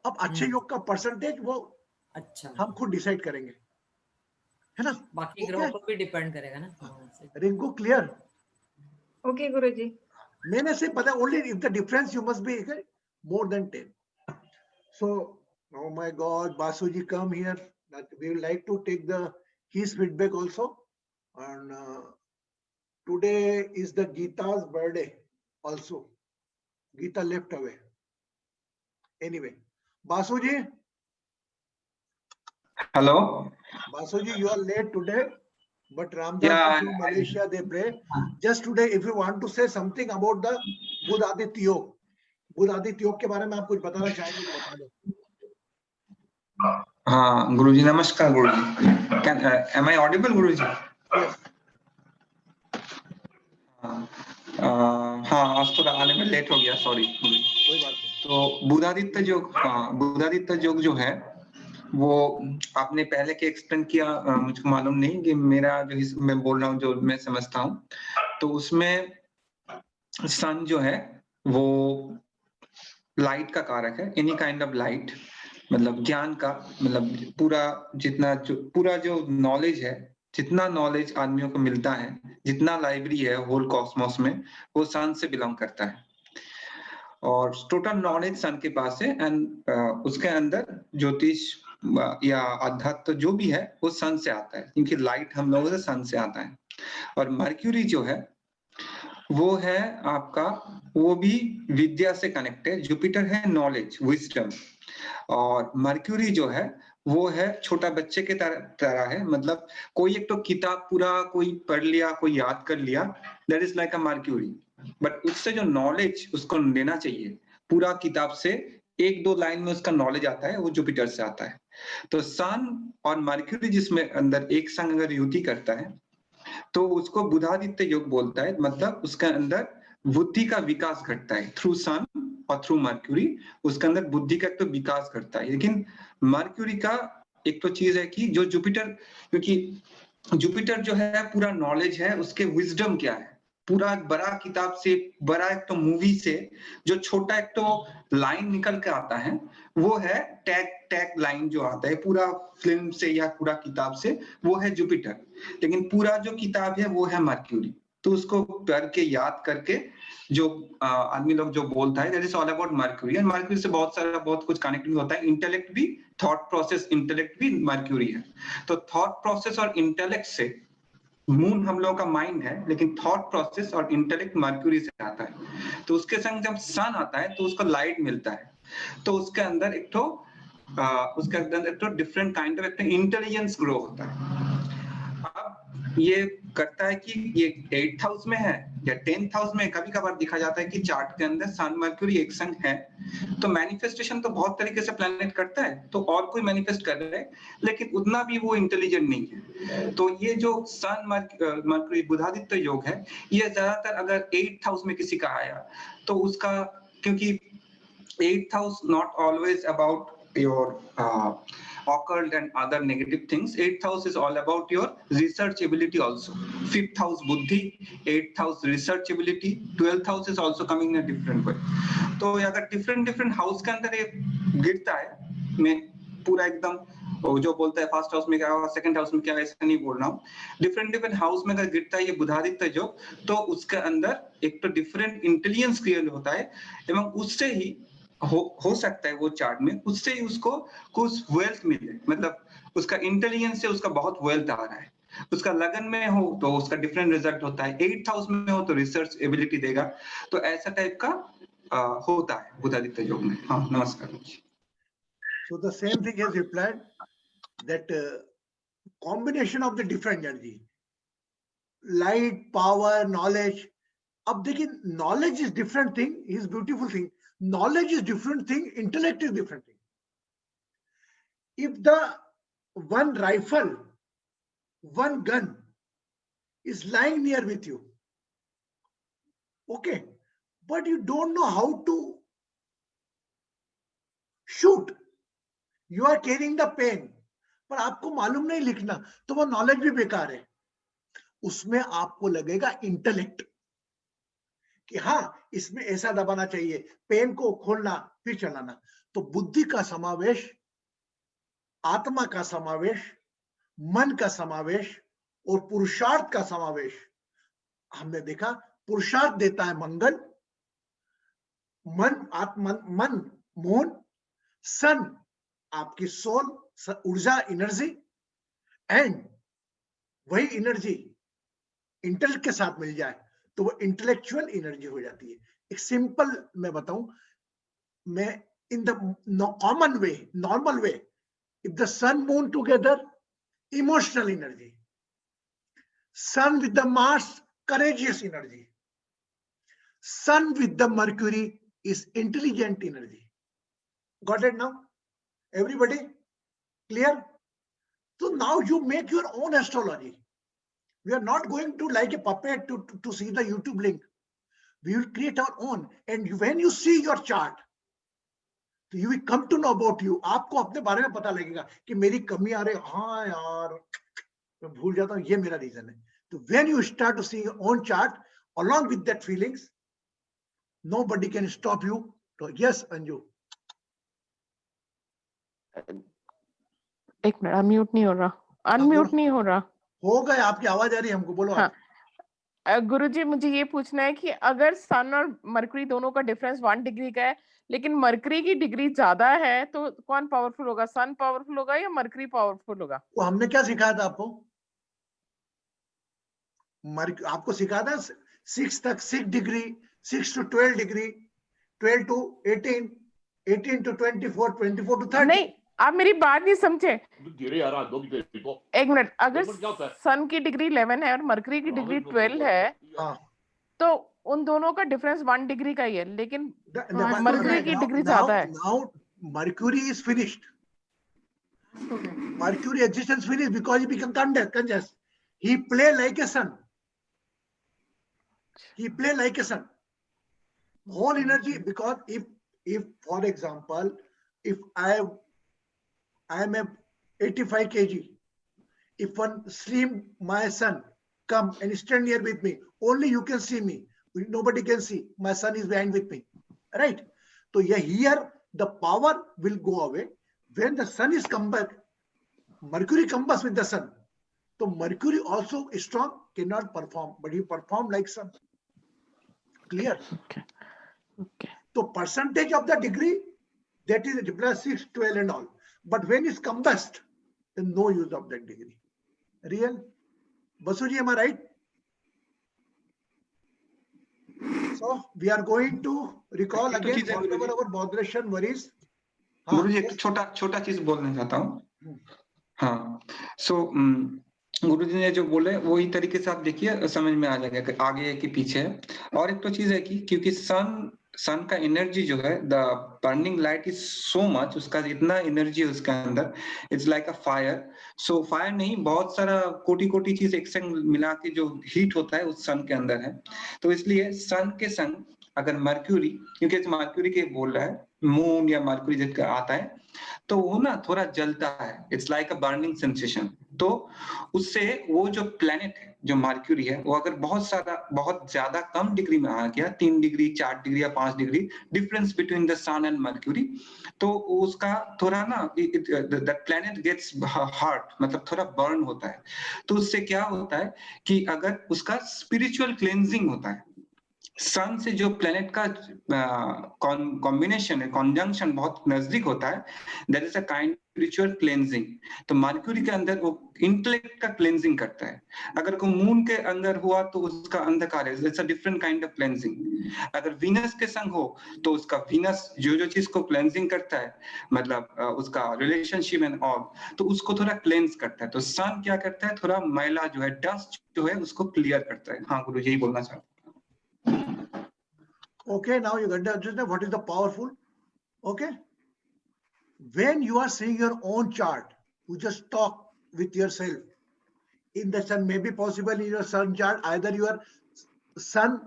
अब अच्छे योग का परसेंटेज वो अच्छा हम खुद डिसाइड करेंगे, है ना. बाकी ग्रहों पर भी डिपेंड करेगा ना. रिंकू क्लियर? ओके गुरुजी. मैंने से पता only if the difference you must be more than 10. So, oh my God, Basuji, come here. That we would like to take his feedback also. And today is the Geeta's birthday also. Geeta left away. Anyway, Basuji. Hello. Basuji, you are late today, but Ramdas from Malaysia, they pray. Just today, if you want to say something about the Buddha Aditya Yoga, Buddha Aditya Yoga के बारे में आप कुछ बताना चाहेंगे तो बता दो. हाँ गुरुजी, नमस्कार गुरुजी. Am I audible Guruji? Yes. हाँ आज थोड़ा आने में लेट हो गया, सॉरी. कोई बात नहीं. तो बुधादित्य योग, हाँ बुधादित्य योग जो है वो आपने पहले के एक्सप्लेन किया, मुझको मालूम नहीं कि मेरा जो मैं बोल रहा हूँ जो मैं समझता हूँ, तो उसमें सन जो है वो लाइट का कारक है, एनी काइंड ऑफ लाइट, मतलब ज्ञान का, मतलब पूरा जो नॉलेज है, जितना नॉलेज आदमियों को मिलता है, जितना लाइब्रेरी है होल कॉस्मोस में, वो सन से बिलोंग करता है। और टोटल नॉलेज सन के पास है, एंड उसके अंदर ज्योतिष या अध्यात्म जो भी है वो सन से आता है, क्योंकि लाइट हम लोगों से सन से आता है। और मर्क्यूरी जो है वो है आपका, वो भी विद्या से कनेक्ट है। जुपिटर है नॉलेज, विजडम, और मर्क्यूरी जो है वो है छोटा बच्चे के तरह है, मतलब कोई एक तो किताब पूरा कोई पढ़ लिया, कोई याद कर लिया, that is like a mercury, but उससे जो नॉलेज उसको लेना चाहिए पूरा किताब से, एक दो लाइन में उसका नॉलेज आता है, वो जुपिटर से आता है। तो सन और मर्क्यूरी जिसमें अंदर एक संग अगर युति करता है तो उसको बुधादित्य योग बोलता है, मतलब उसके अंदर बुद्धि का विकास घटता है थ्रू सन और थ्रू मर्क्यूरी, उसके अंदर बुद्धि का एक तो विकास घटता है। लेकिन मर्क्यूरी का एक तो चीज है कि जो जुपिटर, क्योंकि जुपिटर जो है पूरा नॉलेज है, उसके विजडम क्या है, पूरा बड़ा किताब से, बड़ा एक तो मूवी से जो छोटा एक तो लाइन निकल के आता है, वो है टैग लाइन जो आता है पूरा फिल्म से या पूरा किताब से, वो है जुपिटर। लेकिन पूरा जो किताब है वो है मर्क्यूरी। तो उसको पढ़ के याद करके जो आदमी लोग जो बोलता है, that is all about mercury. And mercury से बहुत कुछ कनेक्टिंग होता है, इंटेलेक्ट भी, थॉट प्रोसेस, इंटेलेक्ट भी मर्क्यूरी है। तो थॉट प्रोसेस और इंटेलेक्ट से, मून हम लोगों का माइंड है, लेकिन थॉट प्रोसेस और इंटेलेक्ट मर्क्यूरी से आता है। तो उसके संग जब सन आता है तो उसको लाइट मिलता है, तो उसके अंदर एक तो different kind of intelligence grow होता है। अब ये करता है कि ये 8th हाउस में है या 10th हाउस में, कभी कभार दिखा जाता है कि चार्ट के अंदर सन मर्क्यूरी एक संग है, तो मैनिफेस्टेशन तो बहुत तरीके से प्लैनेट करता है, तो और कोई मैनिफेस्ट कर रहा है, लेकिन उतना भी वो इंटेलिजेंट नहीं है। तो ये जो सन मर्क्यूरी बुधादित्य योग है, ये ज्यादातर अगर 8th हाउस में किसी का आया तो उसका, क्योंकि 8th house not always about your occult and other negative things. 8th house is all about your research ability also. 5th house buddhi, 8th house research ability, 12th house is also coming in a different way. तो अगर different house के अंदर ये गिरता है, मैं पूरा एकदम जो बोलता है फर्स्ट हाउस में क्या होगा, सेकंड हाउस में क्या, ऐसा नहीं बोल रहा हूँ। डिफरेंट हाउस में अगर गिरता है ये बुधादित्य योग, तो उसके अंदर एक तो डिफरेंट इंटेलिजेंस क्रिएट होता है, एवं उससे ही हो सकता है वो चार्ट में उससे ही उसको कुछ वेल्थ मिले, मतलब उसका इंटेलिजेंस से उसका बहुत वेल्थ आ रहा है। उसका लगन में हो तो उसका डिफरेंट रिजल्ट होता है, 8th हाउस में हो तो रिसर्च एबिलिटी देगा। तो ऐसा टाइप का होता है बुधादित्य योग में। हाँ, नमस्कार। So the same thing has replied that combination of the different energy, light, power, knowledge. अब देखिए, knowledge is different thing, is beautiful thing. Knowledge is different thing, intellect is different thing. If the one rifle, one gun is lying near with you, okay, but you don't know how to shoot, you are carrying the pen, पर आपको मालूम नहीं लिखना, तो वो knowledge भी बेकार है। उसमें आपको लगेगा इंटेलेक्ट कि हाँ, इसमें ऐसा दबाना चाहिए, पेन को खोलना फिर चलाना। तो बुद्धि का समावेश, आत्मा का समावेश, मन का समावेश और पुरुषार्थ का समावेश, हमने देखा पुरुषार्थ देता है मंगल, मन मून, सन आपकी सोल, ऊर्जा, एनर्जी, एंड वही एनर्जी इंटेलेक्ट के साथ मिल जाए तो वो इंटेलेक्चुअल एनर्जी हो जाती है। एक सिंपल मैं बताऊं, मैं in the common way, normal way, if the sun moon together, emotional energy, sun with the Mars, courageous energy, sun with the Mercury is intelligent energy. Got it now? Everybody clear? So now you make your own astrology. We are not going to like a puppet to see the YouTube link. We will create our own, and when you see your chart, तो you will come to know about you. आपको अपने बारे में पता लगेगा कि मेरी कमी आ रही है, हाँ यार मैं भूल जाता हूँ, ये मेरा रीजन है. तो when you start to see your own chart along with that feelings, Nobody can stop you. So, yes, Anju. एक मिनट, अनम्यूट नहीं हो रहा, अनम्यूट नहीं हो रहा। हो गए, आपकी आवाज आ रही है हमको, बोलो। हाँ, गुरुजी मुझे ये पूछना है कि अगर सन और मरकरी दोनों का डिफरेंस 1 डिग्री का है, लेकिन मरकरी की डिग्री ज्यादा है, तो कौन पावरफुल होगा? सन पावरफुल होगा या मरकरी पावरफुल होगा? वो हमने क्या सिखाया था आपको? आपको सिखाया था 6 तक, 6 degree, 6 to 12 degree, 12 to 18, 18 to 24, 24 to 30। नहीं, आप मेरी बात नहीं समझे। एक मिनट, अगर सन की डिग्री 11 है और मरकरी की डिग्री 12 है, तो उन दोनों का डिफरेंस 1 डिग्री का ही है, लेकिन मरकरी की डिग्री ज्यादा है। Now Mercury is finished. Mercury existence finished because he become conjunct. He play like a sun. He play like a sun. Whole energy, because if for example, if I am a 85 kg, if one slim my son come and stand here with me, only you can see me. Nobody can see. My son is behind with me, right? So here the power will go away when the sun is come back. Mercury combust with the sun. So Mercury also is strong, cannot perform, but he perform like sun. Clear? Okay. So percentage of the degree, that is plus 6, 12 and all. But when it's combust, then no use of that degree. Real? Basuji, am I right? So we are going to recall again whatever our moderation worries. गुरुजी एक छोटा चीज बोलना चाहता हूँ। हाँ, सो गुरुजी ने जो बोले वही तरीके से आप देखिए, समझ में आ जाएगा आगे कि पीछे। और एक तो चीज है कि क्योंकि सन का एनर्जी जो है, the burning light is so much, उसका इतना एनर्जी है उसके अंदर, it's like a fire. So fire नहीं, बहुत सारा कोटि चीज एक संग मिला के जो हीट होता है उस सन के अंदर है। तो इसलिए सन के संग अगर मर्क्यूरी, क्योंकि मर्क्यूरी के बोल रहा है, मून या मर्क्यूरी जब आता है तो वो ना थोड़ा जलता है, it's like a burning sensation. तो उससे वो जो प्लेनेट है, जो मर्क्यूरी है, वो अगर बहुत ज्यादा कम डिग्री में आ गया, 3 डिग्री 4 डिग्री या 5 degree difference between the sun and Mercury, तो उसका थोड़ा ना द प्लेनेट गेट्स हर्ट, मतलब थोड़ा बर्न होता है। तो उससे क्या होता है कि अगर उसका स्पिरिचुअल क्लेंजिंग होता है, सन से जो प्लेनेट का कॉम्बिनेशन है, कॉन्जंक्शन बहुत नजदीक होता है, that is a kind spiritual cleansing. तो मर्क्यूरी के अंदर वो इंटेलेक्ट का क्लेंजिंग करता है। अगर कोई मून के अंदर हुआ तो उसका अंधकार है, it's a different kind of cleansing. अगर वीनस के संग हो तो उसका वीनस जो चीज को क्लेंजिंग करता है, मतलब उसका रिलेशनशिप एंड ऑल, तो उसको थोड़ा क्लेंज करता है। तो सन क्या करता है, थोड़ा मैला जो है, डस्ट जो है, उसको क्लियर करता है। हाँ गुरु, यही बोलना चाहता हूँ। Okay, now you got to understand what is the powerful. Okay, when you are seeing your own chart, you just talk with yourself. In the sun, may be possible in your sun chart, either your sun,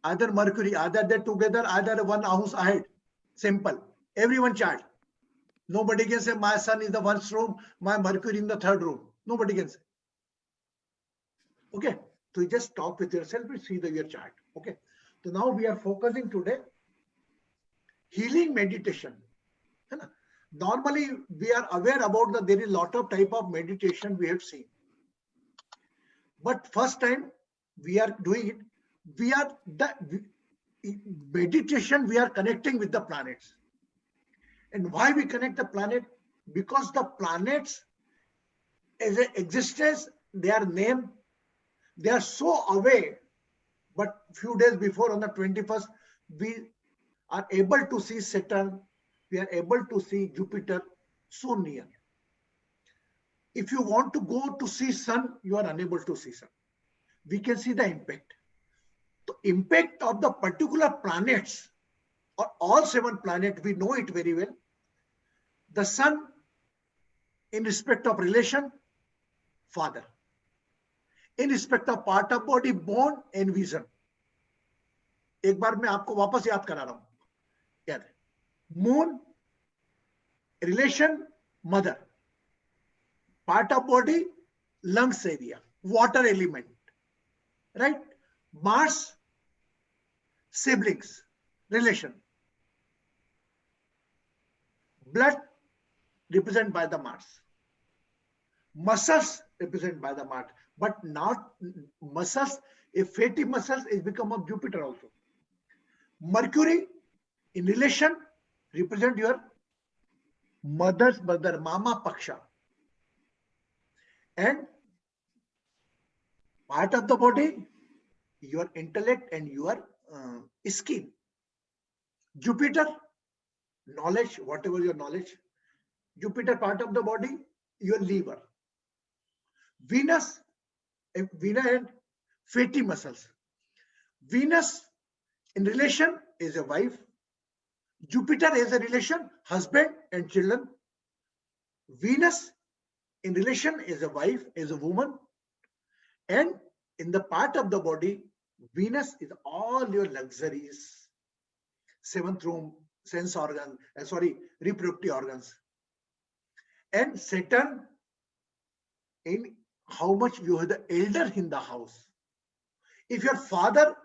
either Mercury, either they together, either one house ahead. Simple. Everyone chart. Nobody can say my sun is the 1st room, my Mercury in the 3rd room. Nobody can say. Okay, so you just talk with yourself and see your chart. Okay. So now we are focusing today healing meditation. Normally we are aware about that there is a lot of type of meditation we have seen, but first time we are doing it. We are meditation, we are connecting with the planets. And why we connect the planet? Because the planets as an existence, they are named, they are so away. But few days before, on the 21st, we are able to see Saturn, we are able to see Jupiter so near. If you want to go to see sun, you are unable to see sun. We can see the impact. The impact of the particular planets, or all 7 planets, we know it very well. The sun, in respect of relation, father. In respect of part of body, bone and vision. एक बार मैं आपको वापस याद करा रहा हूं, याद है, moon, relation, mother, part of body, lungs area, water element, right, Mars, siblings, relation. Blood represented by the Mars. Muscles represented by the Mars, but not muscles. A fatty muscles is become of Jupiter also. Mercury in relation represent your mother's mother, Mama Paksha. And part of the body, your intellect and your skin. Jupiter, knowledge, whatever your knowledge. Jupiter part of the body, your liver. Venus and fatty muscles. Venus in relation is a wife. Jupiter is a relation, husband and children. Venus in relation is a wife, is a woman. And in the part of the body, Venus is all your luxuries, seventh room, sense organ, reproductive organs. And Saturn in how much you are the elder in the house. If your father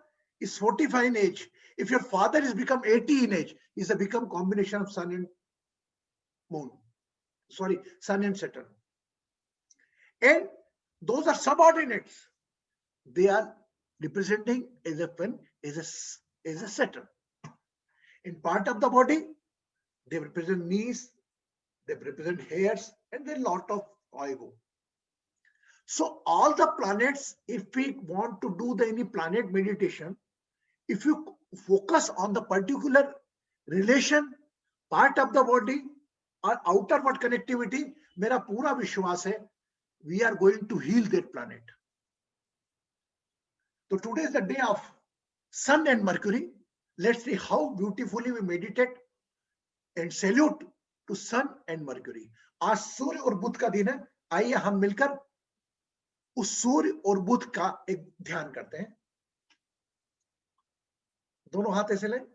is 45 in age, if your father is become 80 in age, is a become combination of sun and moon. Sun and Saturn. And those are subordinates. They are representing as a Saturn. In part of the body, they represent knees, they represent hairs, and then lot of ego. So all the planets, if we want to do any planet meditation, if you focus on the particular relation, part of the body or outerward connectivity, मेरा पूरा विश्वास है, we are going to heal that planet. So today is the day of Sun and Mercury. Let's see how beautifully we meditate and salute to Sun and Mercury. आज सूर्य और बुध का दिन है. आइए हम मिलकर उस सूर्य और बुध का एक ध्यान करते हैं. दोनों हाथ ऐसे लें.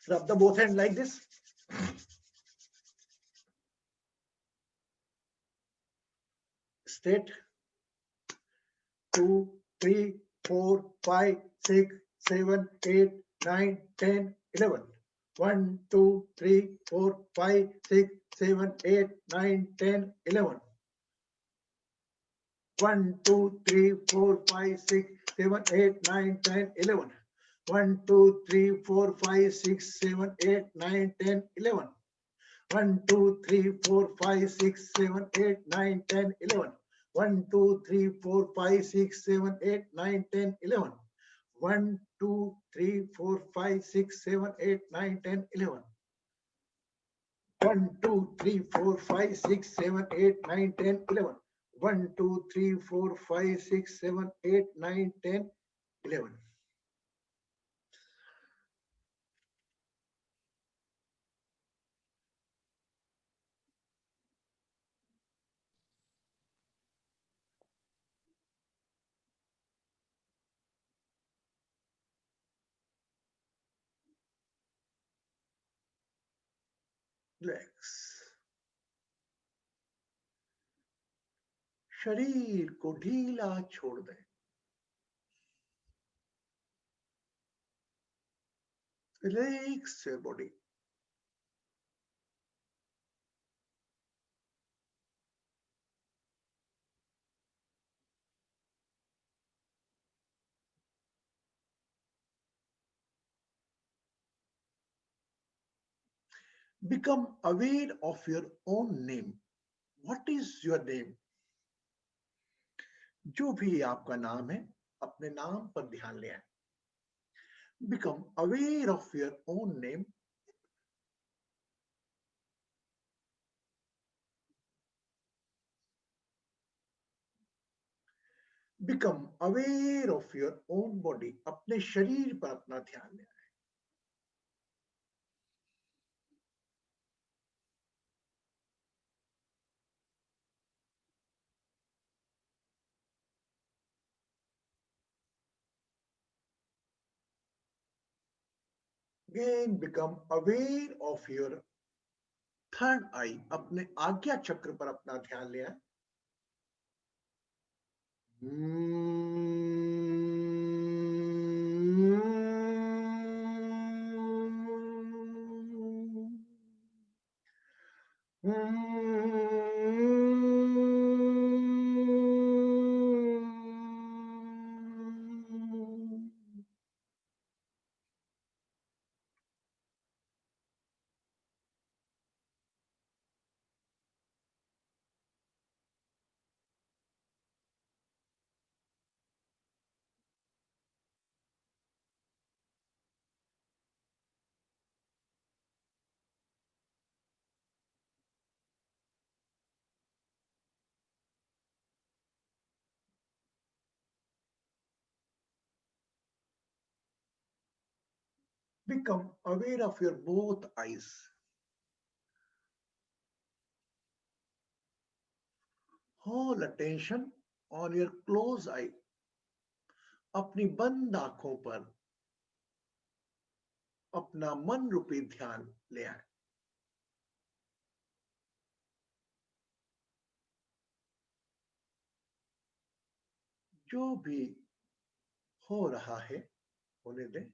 Rub the both hands like this. Straight. 2, 3, 4, 5, 6, 7, 8, 9, 10, 11. 1, 2, 3, 4, 5, 6, 7, 8, 9, 10, 11. 1, 2, 3, 4, 5, 6, 7, 8, 9, 10, 11. 1, 2, 3, 4, 5, 6, 7, 8, 9, 10, 11. 1, 2, 3, 4, 5, 6, 7, 8, 9, 10, 11. 1, 2, 3, 4, 5, 6, 7, 8, 9, 10, 11. 1, 2, 3, 4, 5, 6, 7, 8, 9, 10, 11. 1, 2, 3, 4, 5, 6, 7, 8, 9, 10, 11. 1, 2, 3, 4, 5, 6, 7, 8, 9, 10, 11. Relax. शरीर को ढीला छोड़ दें. Relax your body. Become aware of your own name. What is your name? जो भी आपका नाम है, अपने नाम पर ध्यान ले आए. Become aware of your own name. Become aware of your own body. अपने शरीर पर अपना ध्यान ले आए. Again, become aware of your third eye. अपने आज्ञा चक्र पर अपना ध्यान ले आए. Become aware of your both eyes. Whole attention on your closed eye. अपनी बंद आंखों पर अपना मन रूपी ध्यान ले आए. जो भी हो रहा है होने दें.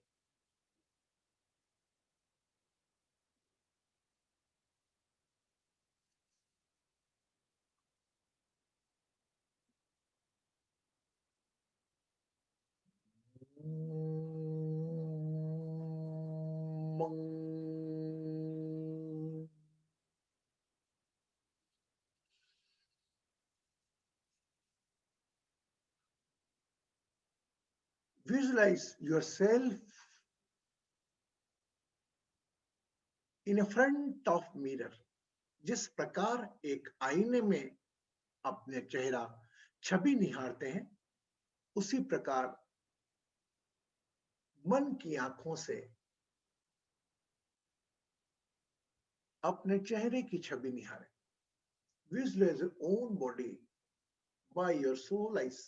Visualize yourself in a front of mirror. जिस प्रकार एक आईने में अपने चेहरा छवि निहारते हैं, उसी प्रकार मन की आंखों से अपने चेहरे की छवि निहारें. Visualize your own body by your soul eyes.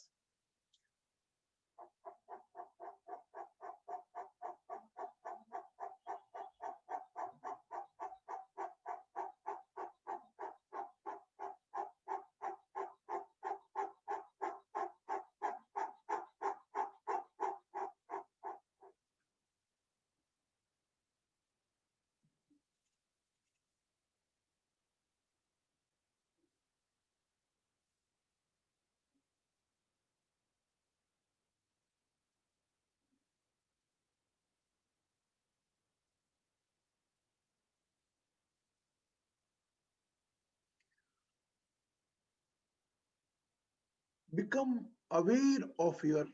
Become aware of your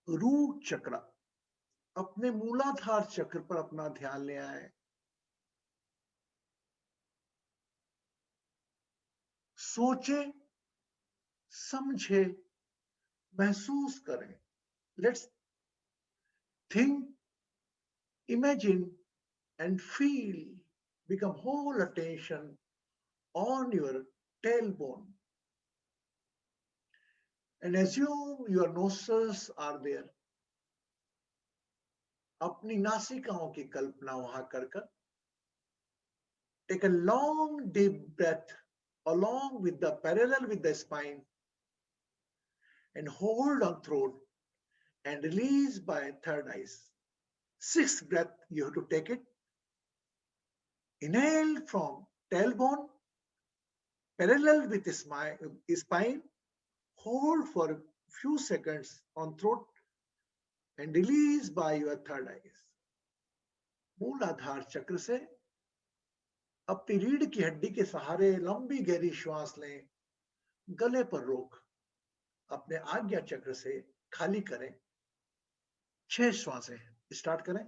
root chakra. अपने मूलाधार चक्र पर अपना ध्यान ले आए. सोचे, समझे, महसूस करें. Let's think, imagine and feel. Become whole attention on your tailbone. And assume your nostrils are there. अपनी नासिकाओं की कल्पना वहां कर. Take a long deep breath along with the parallel with the spine and hold on throat and release by third eyes. Sixth breath, you have to take it. Inhale from tailbone, parallel with the spine, hold for a few seconds on throat and release by your third eyes. मूलाधार चक्र से अपनी रीढ़ की हड्डी के सहारे लंबी गहरी श्वास लें. गले पर रोक अपने आज्ञा चक्र से खाली करें. 6 श्वासें स्टार्ट करें.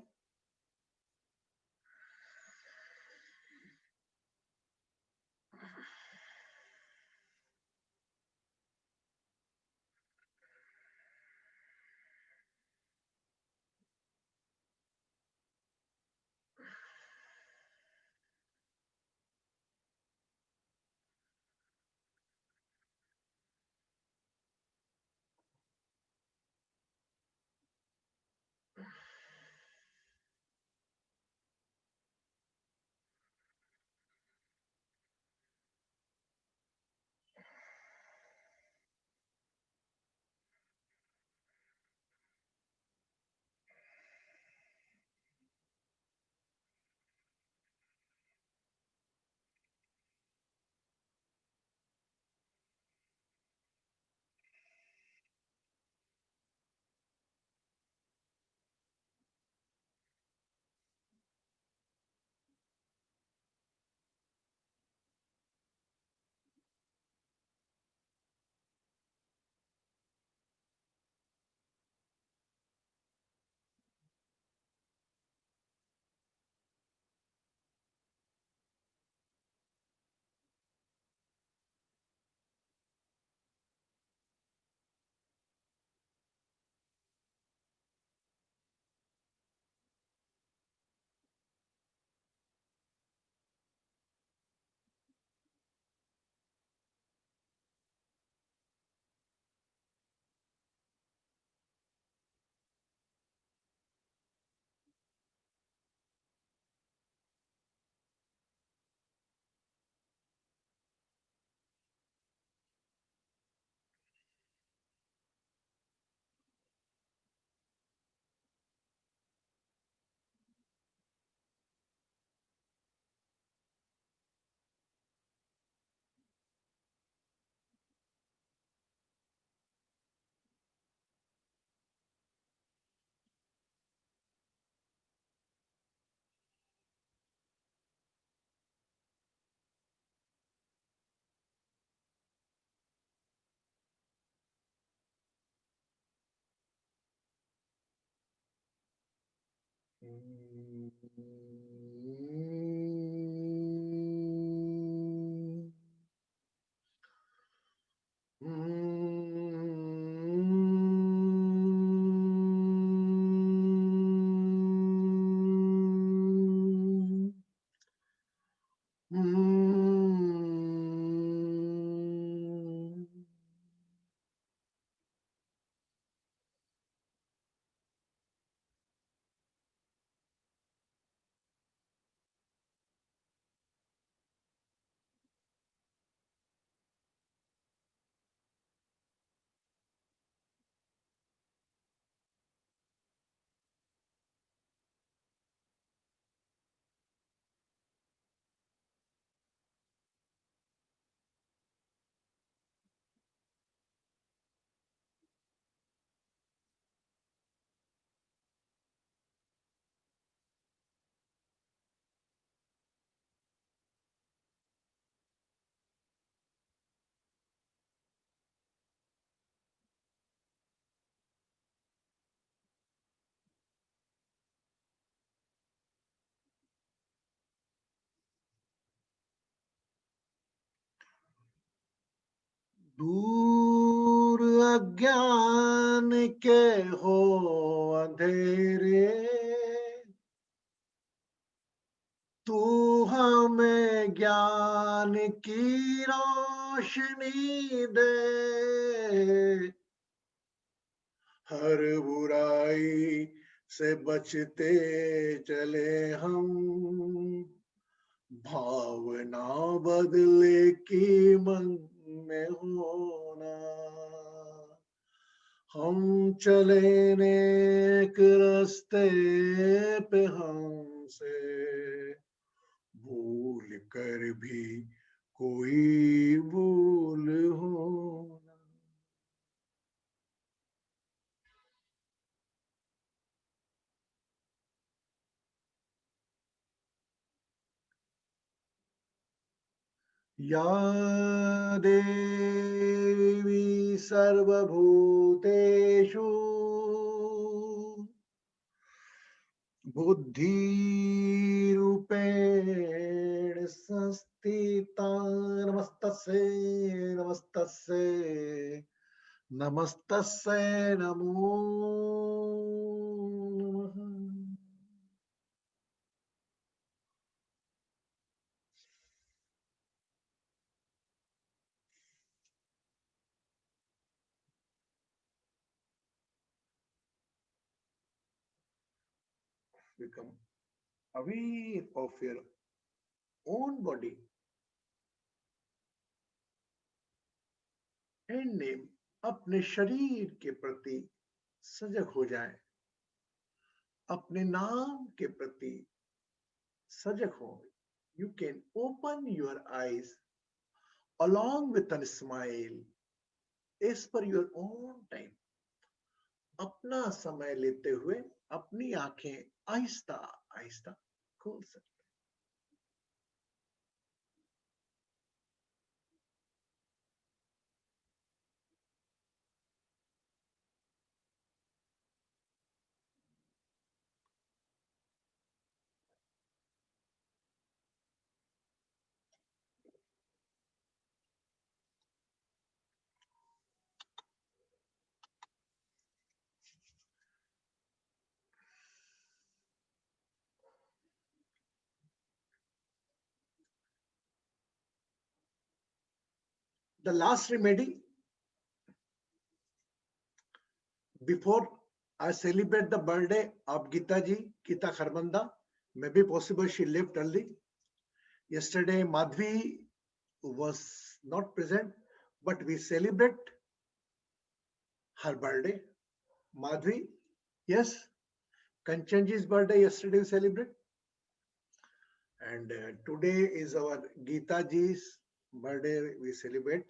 दूर अज्ञान के हो अंधेरे, तू हमें ज्ञान की रोशनी दे। हर बुराई से बचते चले हम, भावना बदले की मन में होना। हम चले नेक रास्ते पे हमसे भूल कर भी कोई भूल होना। या देवी सर्वभूतेषु बुद्धिरूपेण संस्थिता। नमस्तस्यै नमस्तस्यै नमस्तस्यै नमो नमः। Become aware of your own body and name। अपने शरीर के प्रति सजग हो जाएं, अपने नाम के प्रति सजग हो। You can open your eyes along with a smile as per your own time। अपना समय लेते हुए अपनी आंखें आहिस्ता आहिस्ता खोल सकते। The last remedy before I celebrate the birthday of Geeta ji, Geeta Kharbanda. Maybe possible she left early. Yesterday Madhvi was not present, but we celebrate her birthday. Madhvi, yes, Kanchanji's birthday yesterday we celebrate. And today is our Geeta ji's birthday we celebrate.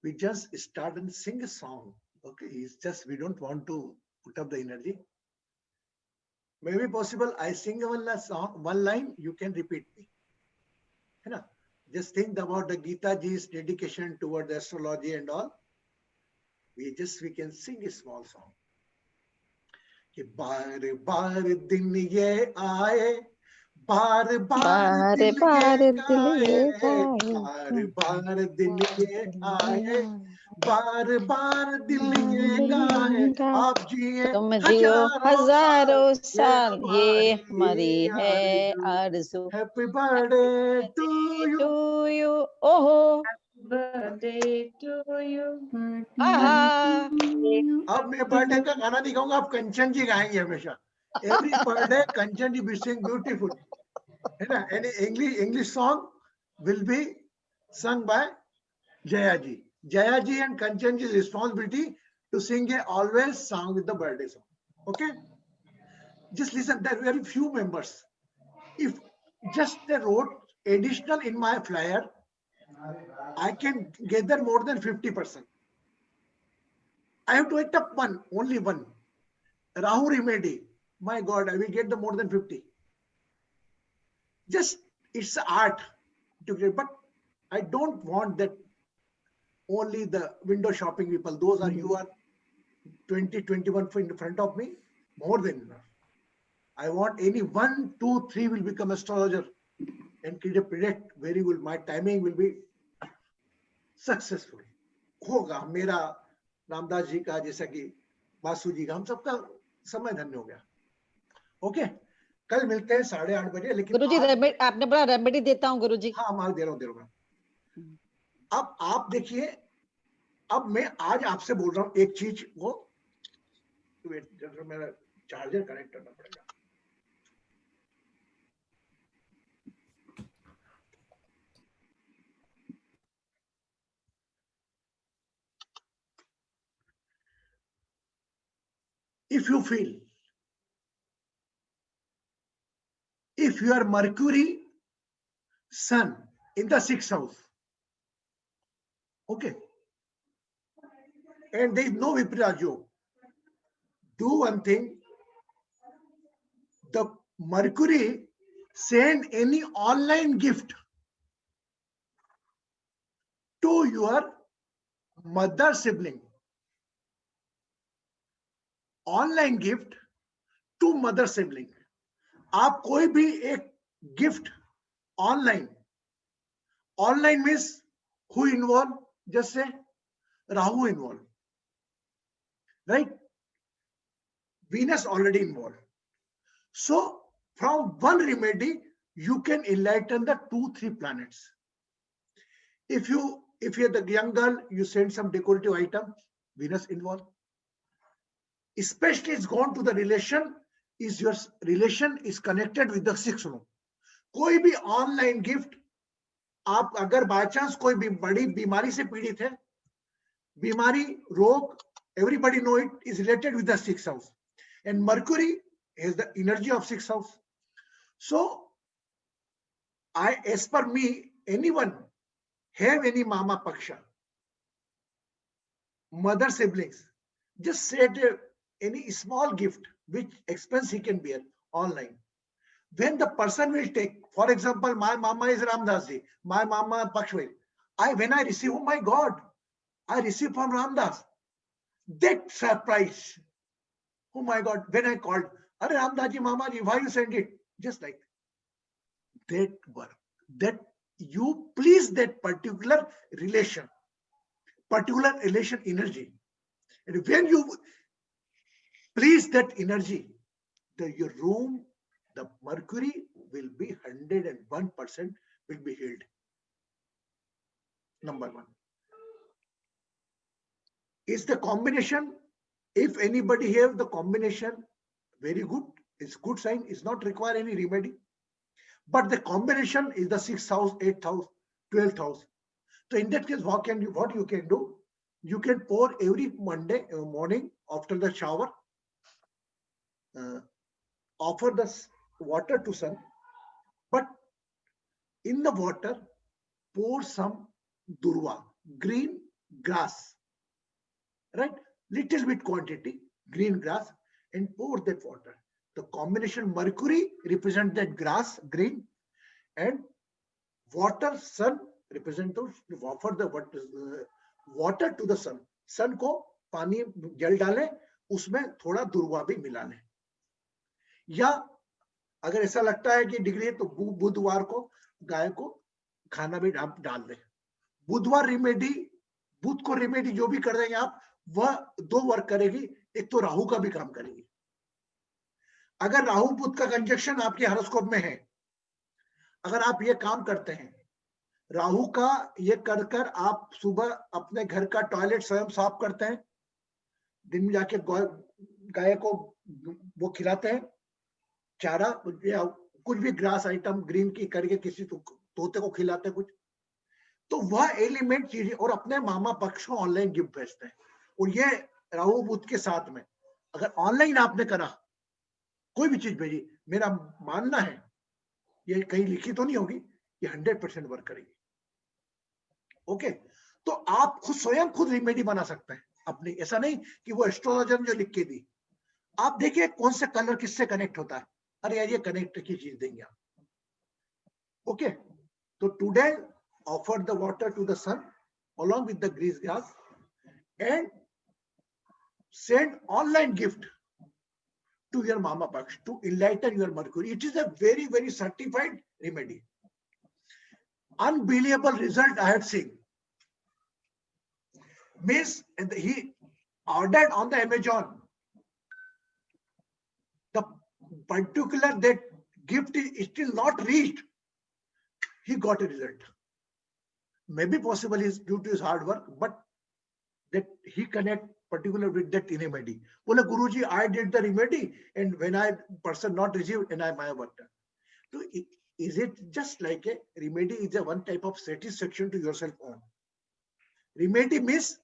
We just start and sing a song. Okay, it's just we don't want to put up the energy. Maybe possible I sing one last song, one line, you can repeat me. You know, just think about the Geeta ji's dedication toward the astrology and all. We can sing a small song. कि बार बार दिन ये आए, बार बार बार दिल बार ये दिल ये गाए, गाए, बार बार दिन ये आए, बार बार दिल ये गाए, गाए। आप जिए तुम जियो हजारों साल, हजारों ये साल, ये हमारी हमारी है आरज़ू। आरज़ू। Happy birthday to you. To you. ओहो, Birthday to you. आहा। अब मैं बर्थडे का गाना नहीं गाऊंगा, आप कंचन जी गाएंगे हमेशा। एवरी बर्थडे कंचन जी बी सिंग ब्यूटीफुल, है ना? Any English song will be sung by Jaya ji. Jaya ji and Kanchan ji's responsibility to sing a always song with the birthday song. Okay? Just listen, there are very few members. If just they wrote additional in my flyer, I can gather more than 50%. I have to wait up one, only one. Rahu Remedy. My God, I will get the more than 50. Just, it's art to get, but I don't want that only the window shopping people. Those are, you are 20, 21 in front of me, more than enough. I want any 1, 2, 3 will become astrologer and predict very good. My timing will be successful. होगा मेरा, रामदास जी का, जैसा कि वासु जी का, हम सबका समय धन्य हो गया। ओके, कल मिलते हैं 8:30 बजे। लेकिन गुरुजी आपने बड़ा रेमेडी देता हूँ गुरुजी। हाँ, माल दे रहा हूँ मैं। अब आप देखिए, अब मैं आज आपसे बोल रहा हूँ एक चीज को, मेरा चार्जर कनेक्ट करना पड़ेगा। If you feel, if you are Mercury, Sun in the 6th house, okay, and there is no Viparita Yoga, do one thing. The Mercury send any online gift to your mother sibling. Online gift to mother sibling. आप कोई भी एक gift online, online means who involved, just say Rahu involved, right? Venus already involved. So from one remedy, you can enlighten the 2-3 planets. If you're the young girl, you send some decorative item, Venus involved. Especially it's gone to the relation, is your relation is connected with the 6th room. कोई भी online gift, आप अगर by chance कोई भी बड़ी बीमारी से पीड़ित है, बीमारी, रोग, everybody know it is related with the 6th house, and Mercury has the energy of 6th house. So as per me, anyone have any mama paksha, mother siblings, just set any small gift which expense he can bear online. When the person will take, for example, my mama is Ramdas ji, my mama Pakshwai. When I receive, oh my God, I received from Ramdas. That surprise, oh my God, when I called, Are Ramdas ji, Mama ji, why you send it? Just like that work, that you please that particular relation energy. And when you please that energy, your room, the Mercury will be 101% will be healed. Number one. Is the combination, if anybody have the combination, very good, it's good sign, it's not require any remedy. But the combination is the 6th house, 8th house, 12th house. So in that case, what you can do? You can pour every Monday morning after the shower, offer the water to sun, but in the water, pour some durva, green grass, right? Little bit quantity, green grass, and pour that water. The combination Mercury represent that grass, green, and water, sun represent to offer the water to the sun. Sun को पानी जल डालें, उसमें थोड़ा दुर्वा भी मिला लें, या अगर ऐसा लगता है कि डिग्री है तो बुधवार को गाय को खाना भी डाल दें। बुधवार रिमेडी, बुध को रिमेडी जो भी कर देंगे आप, वह 2 वर्क करेगी। एक तो राहु का भी काम करेगी। अगर राहु बुध का कंजक्शन आपके हॉरोस्कोप में है, अगर आप ये काम करते हैं, राहु का ये कर कर आप सुबह अपने घर का टॉयलेट स्वयं साफ करते हैं, दिन में जाके गाय को वो खिलाते हैं चारा या कुछ भी ग्रास आइटम ग्रीन की करके किसी तोते को खिलाते हैं कुछ, तो वह एलिमेंट चीजें, और अपने मामा पक्ष को ऑनलाइन गिफ्ट भेजते हैं। और ये राहु बुध के साथ में अगर ऑनलाइन आपने करा, कोई भी चीज भेजी, मेरा मानना है ये कहीं लिखी तो नहीं होगी, ये 100% वर्क करेगी। ओके, तो आप स्वयं खुद रेमेडी बना सकते हैं अपनी, ऐसा नहीं कि वो एस्ट्रोलॉजर ने जो लिख के दी। आप देखिए कौन सा कलर किससे कनेक्ट होता है, अरे यार ये कनेक्ट की चीज देंगे आप। ओके, तो today offer the water to the sun along with the grease grass and send online gift to your mama paksh to enlighten your Mercury. It is a very, very certified remedy. Unbelievable result I have seen. Means he ordered on the Amazon. The particular that gift is still not reached. He got a result. Maybe possible is due to his hard work, but that he connect particular with that remedy. Bola Guruji, I did the remedy, and when I person not received, and I worked. So is it just like a remedy? Is a one type of satisfaction to yourself own. Remedy means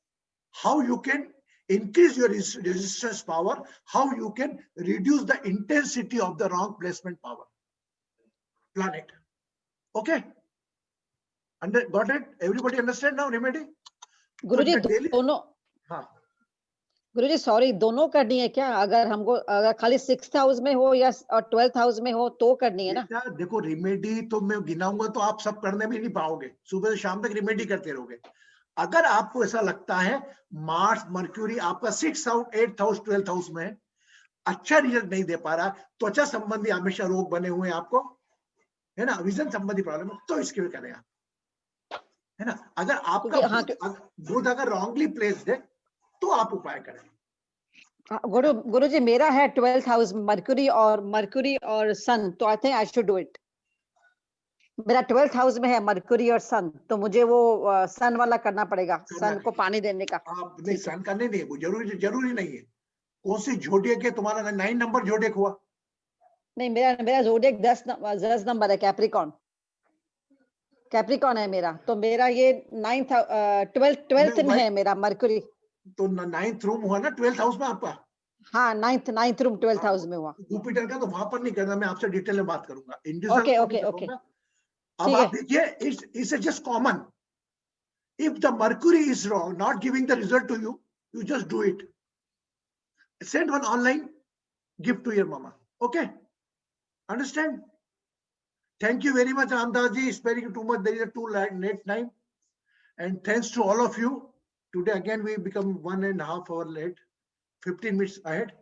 how you can increase your resistance power, how you can reduce the intensity of the wrong placement power planet. Okay. Got it? Everybody understand now remedy? गुरुजी दोनों, हाँ गुरुजी sorry, दोनों करनी है क्या? अगर हमको अगर खाली 6th हाउस में हो या और 12th हाउस में हो तो करनी है ना? देखो रिमेडी तो मैं गिनाऊंगा तो आप सब करने भी नहीं पाओगे, सुबह से शाम तक रिमेडी करते रहोगे। अगर आपको ऐसा लगता है मार्स मर्क्यूरी आपका 6th house 8th house 12th house में अच्छा रिजल्ट नहीं दे पा रहा, त्वचा संबंधी हमेशा रोग बने हुए आपको, है ना, विजन संबंधी प्रॉब्लम, तो इसके भी करें आप, है ना। अगर आपका बुध अगर रॉन्गली प्लेस्ड है तो आप उपाय करें। गुरुजी मेरा है 12th हाउस मर्क्यूरी और सन, तो I think I should do it. मेरा 12th हाउस में है मर्क्यूरी और सन, तो मुझे वो सन वाला करना पड़ेगा, सन को पानी देने का। आप नहीं सन करने नहीं, वो जरूरी नहीं है। कौन सी जोडियक है तुम्हारा? 9 नंबर जोडियक हुआ? नहीं, मेरा जोडियक 10 नंबर है, कैप्रिकॉन है मेरा, तो मेरा ये 12th में है मेरा मर्क्यूरी। तो 9th रूम हुआ ना 12th हाउस में आपका? हाँ, 9th रूम 12th हाउस में हुआ। जुपिटर का तो वहां पर नहीं करना, मैं आपसे डिटेल में बात करूंगा। ओके। अब आप देखिए, it's just common. If the Mercury is wrong, not giving the result to you, you just do it. Send one online gift to your मामा। Okay, understand? Thank you very much, Ramdas ji. Sparing too much, there is a too late time. And thanks to all of you. Today again we become 1.5 hours late, 15 minutes ahead.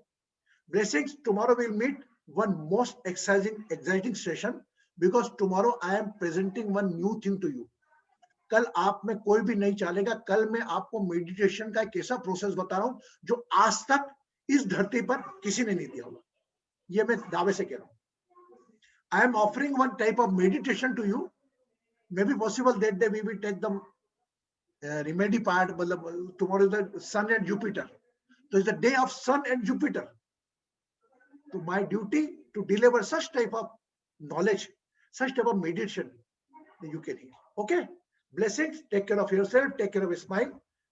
Blessings. Tomorrow we'll meet one most exciting session, because tomorrow I am presenting one new thing to you. कल आप में कोई भी नहीं चलेगा। कल मैं आपको मेडिटेशन का एक ऐसा प्रोसेस बता रहा हूं जो आज तक इस धरती पर किसी ने नहीं दिया होगा, ये मैं दावे से कह रहा हूं। I am offering one type of meditation to you. Maybe possible that day we will take the remedy part. Tomorrow is the Sun and Jupiter. So it's the day of Sun and Jupiter. So my duty to deliver such type of knowledge, such type of meditation that you can hear. Okay? Blessings. Take care of yourself. Take care of a smile.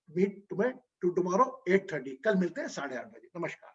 Meet tomorrow 8:30. कल मिलते हैं 8:30 बजे। नमस्कार।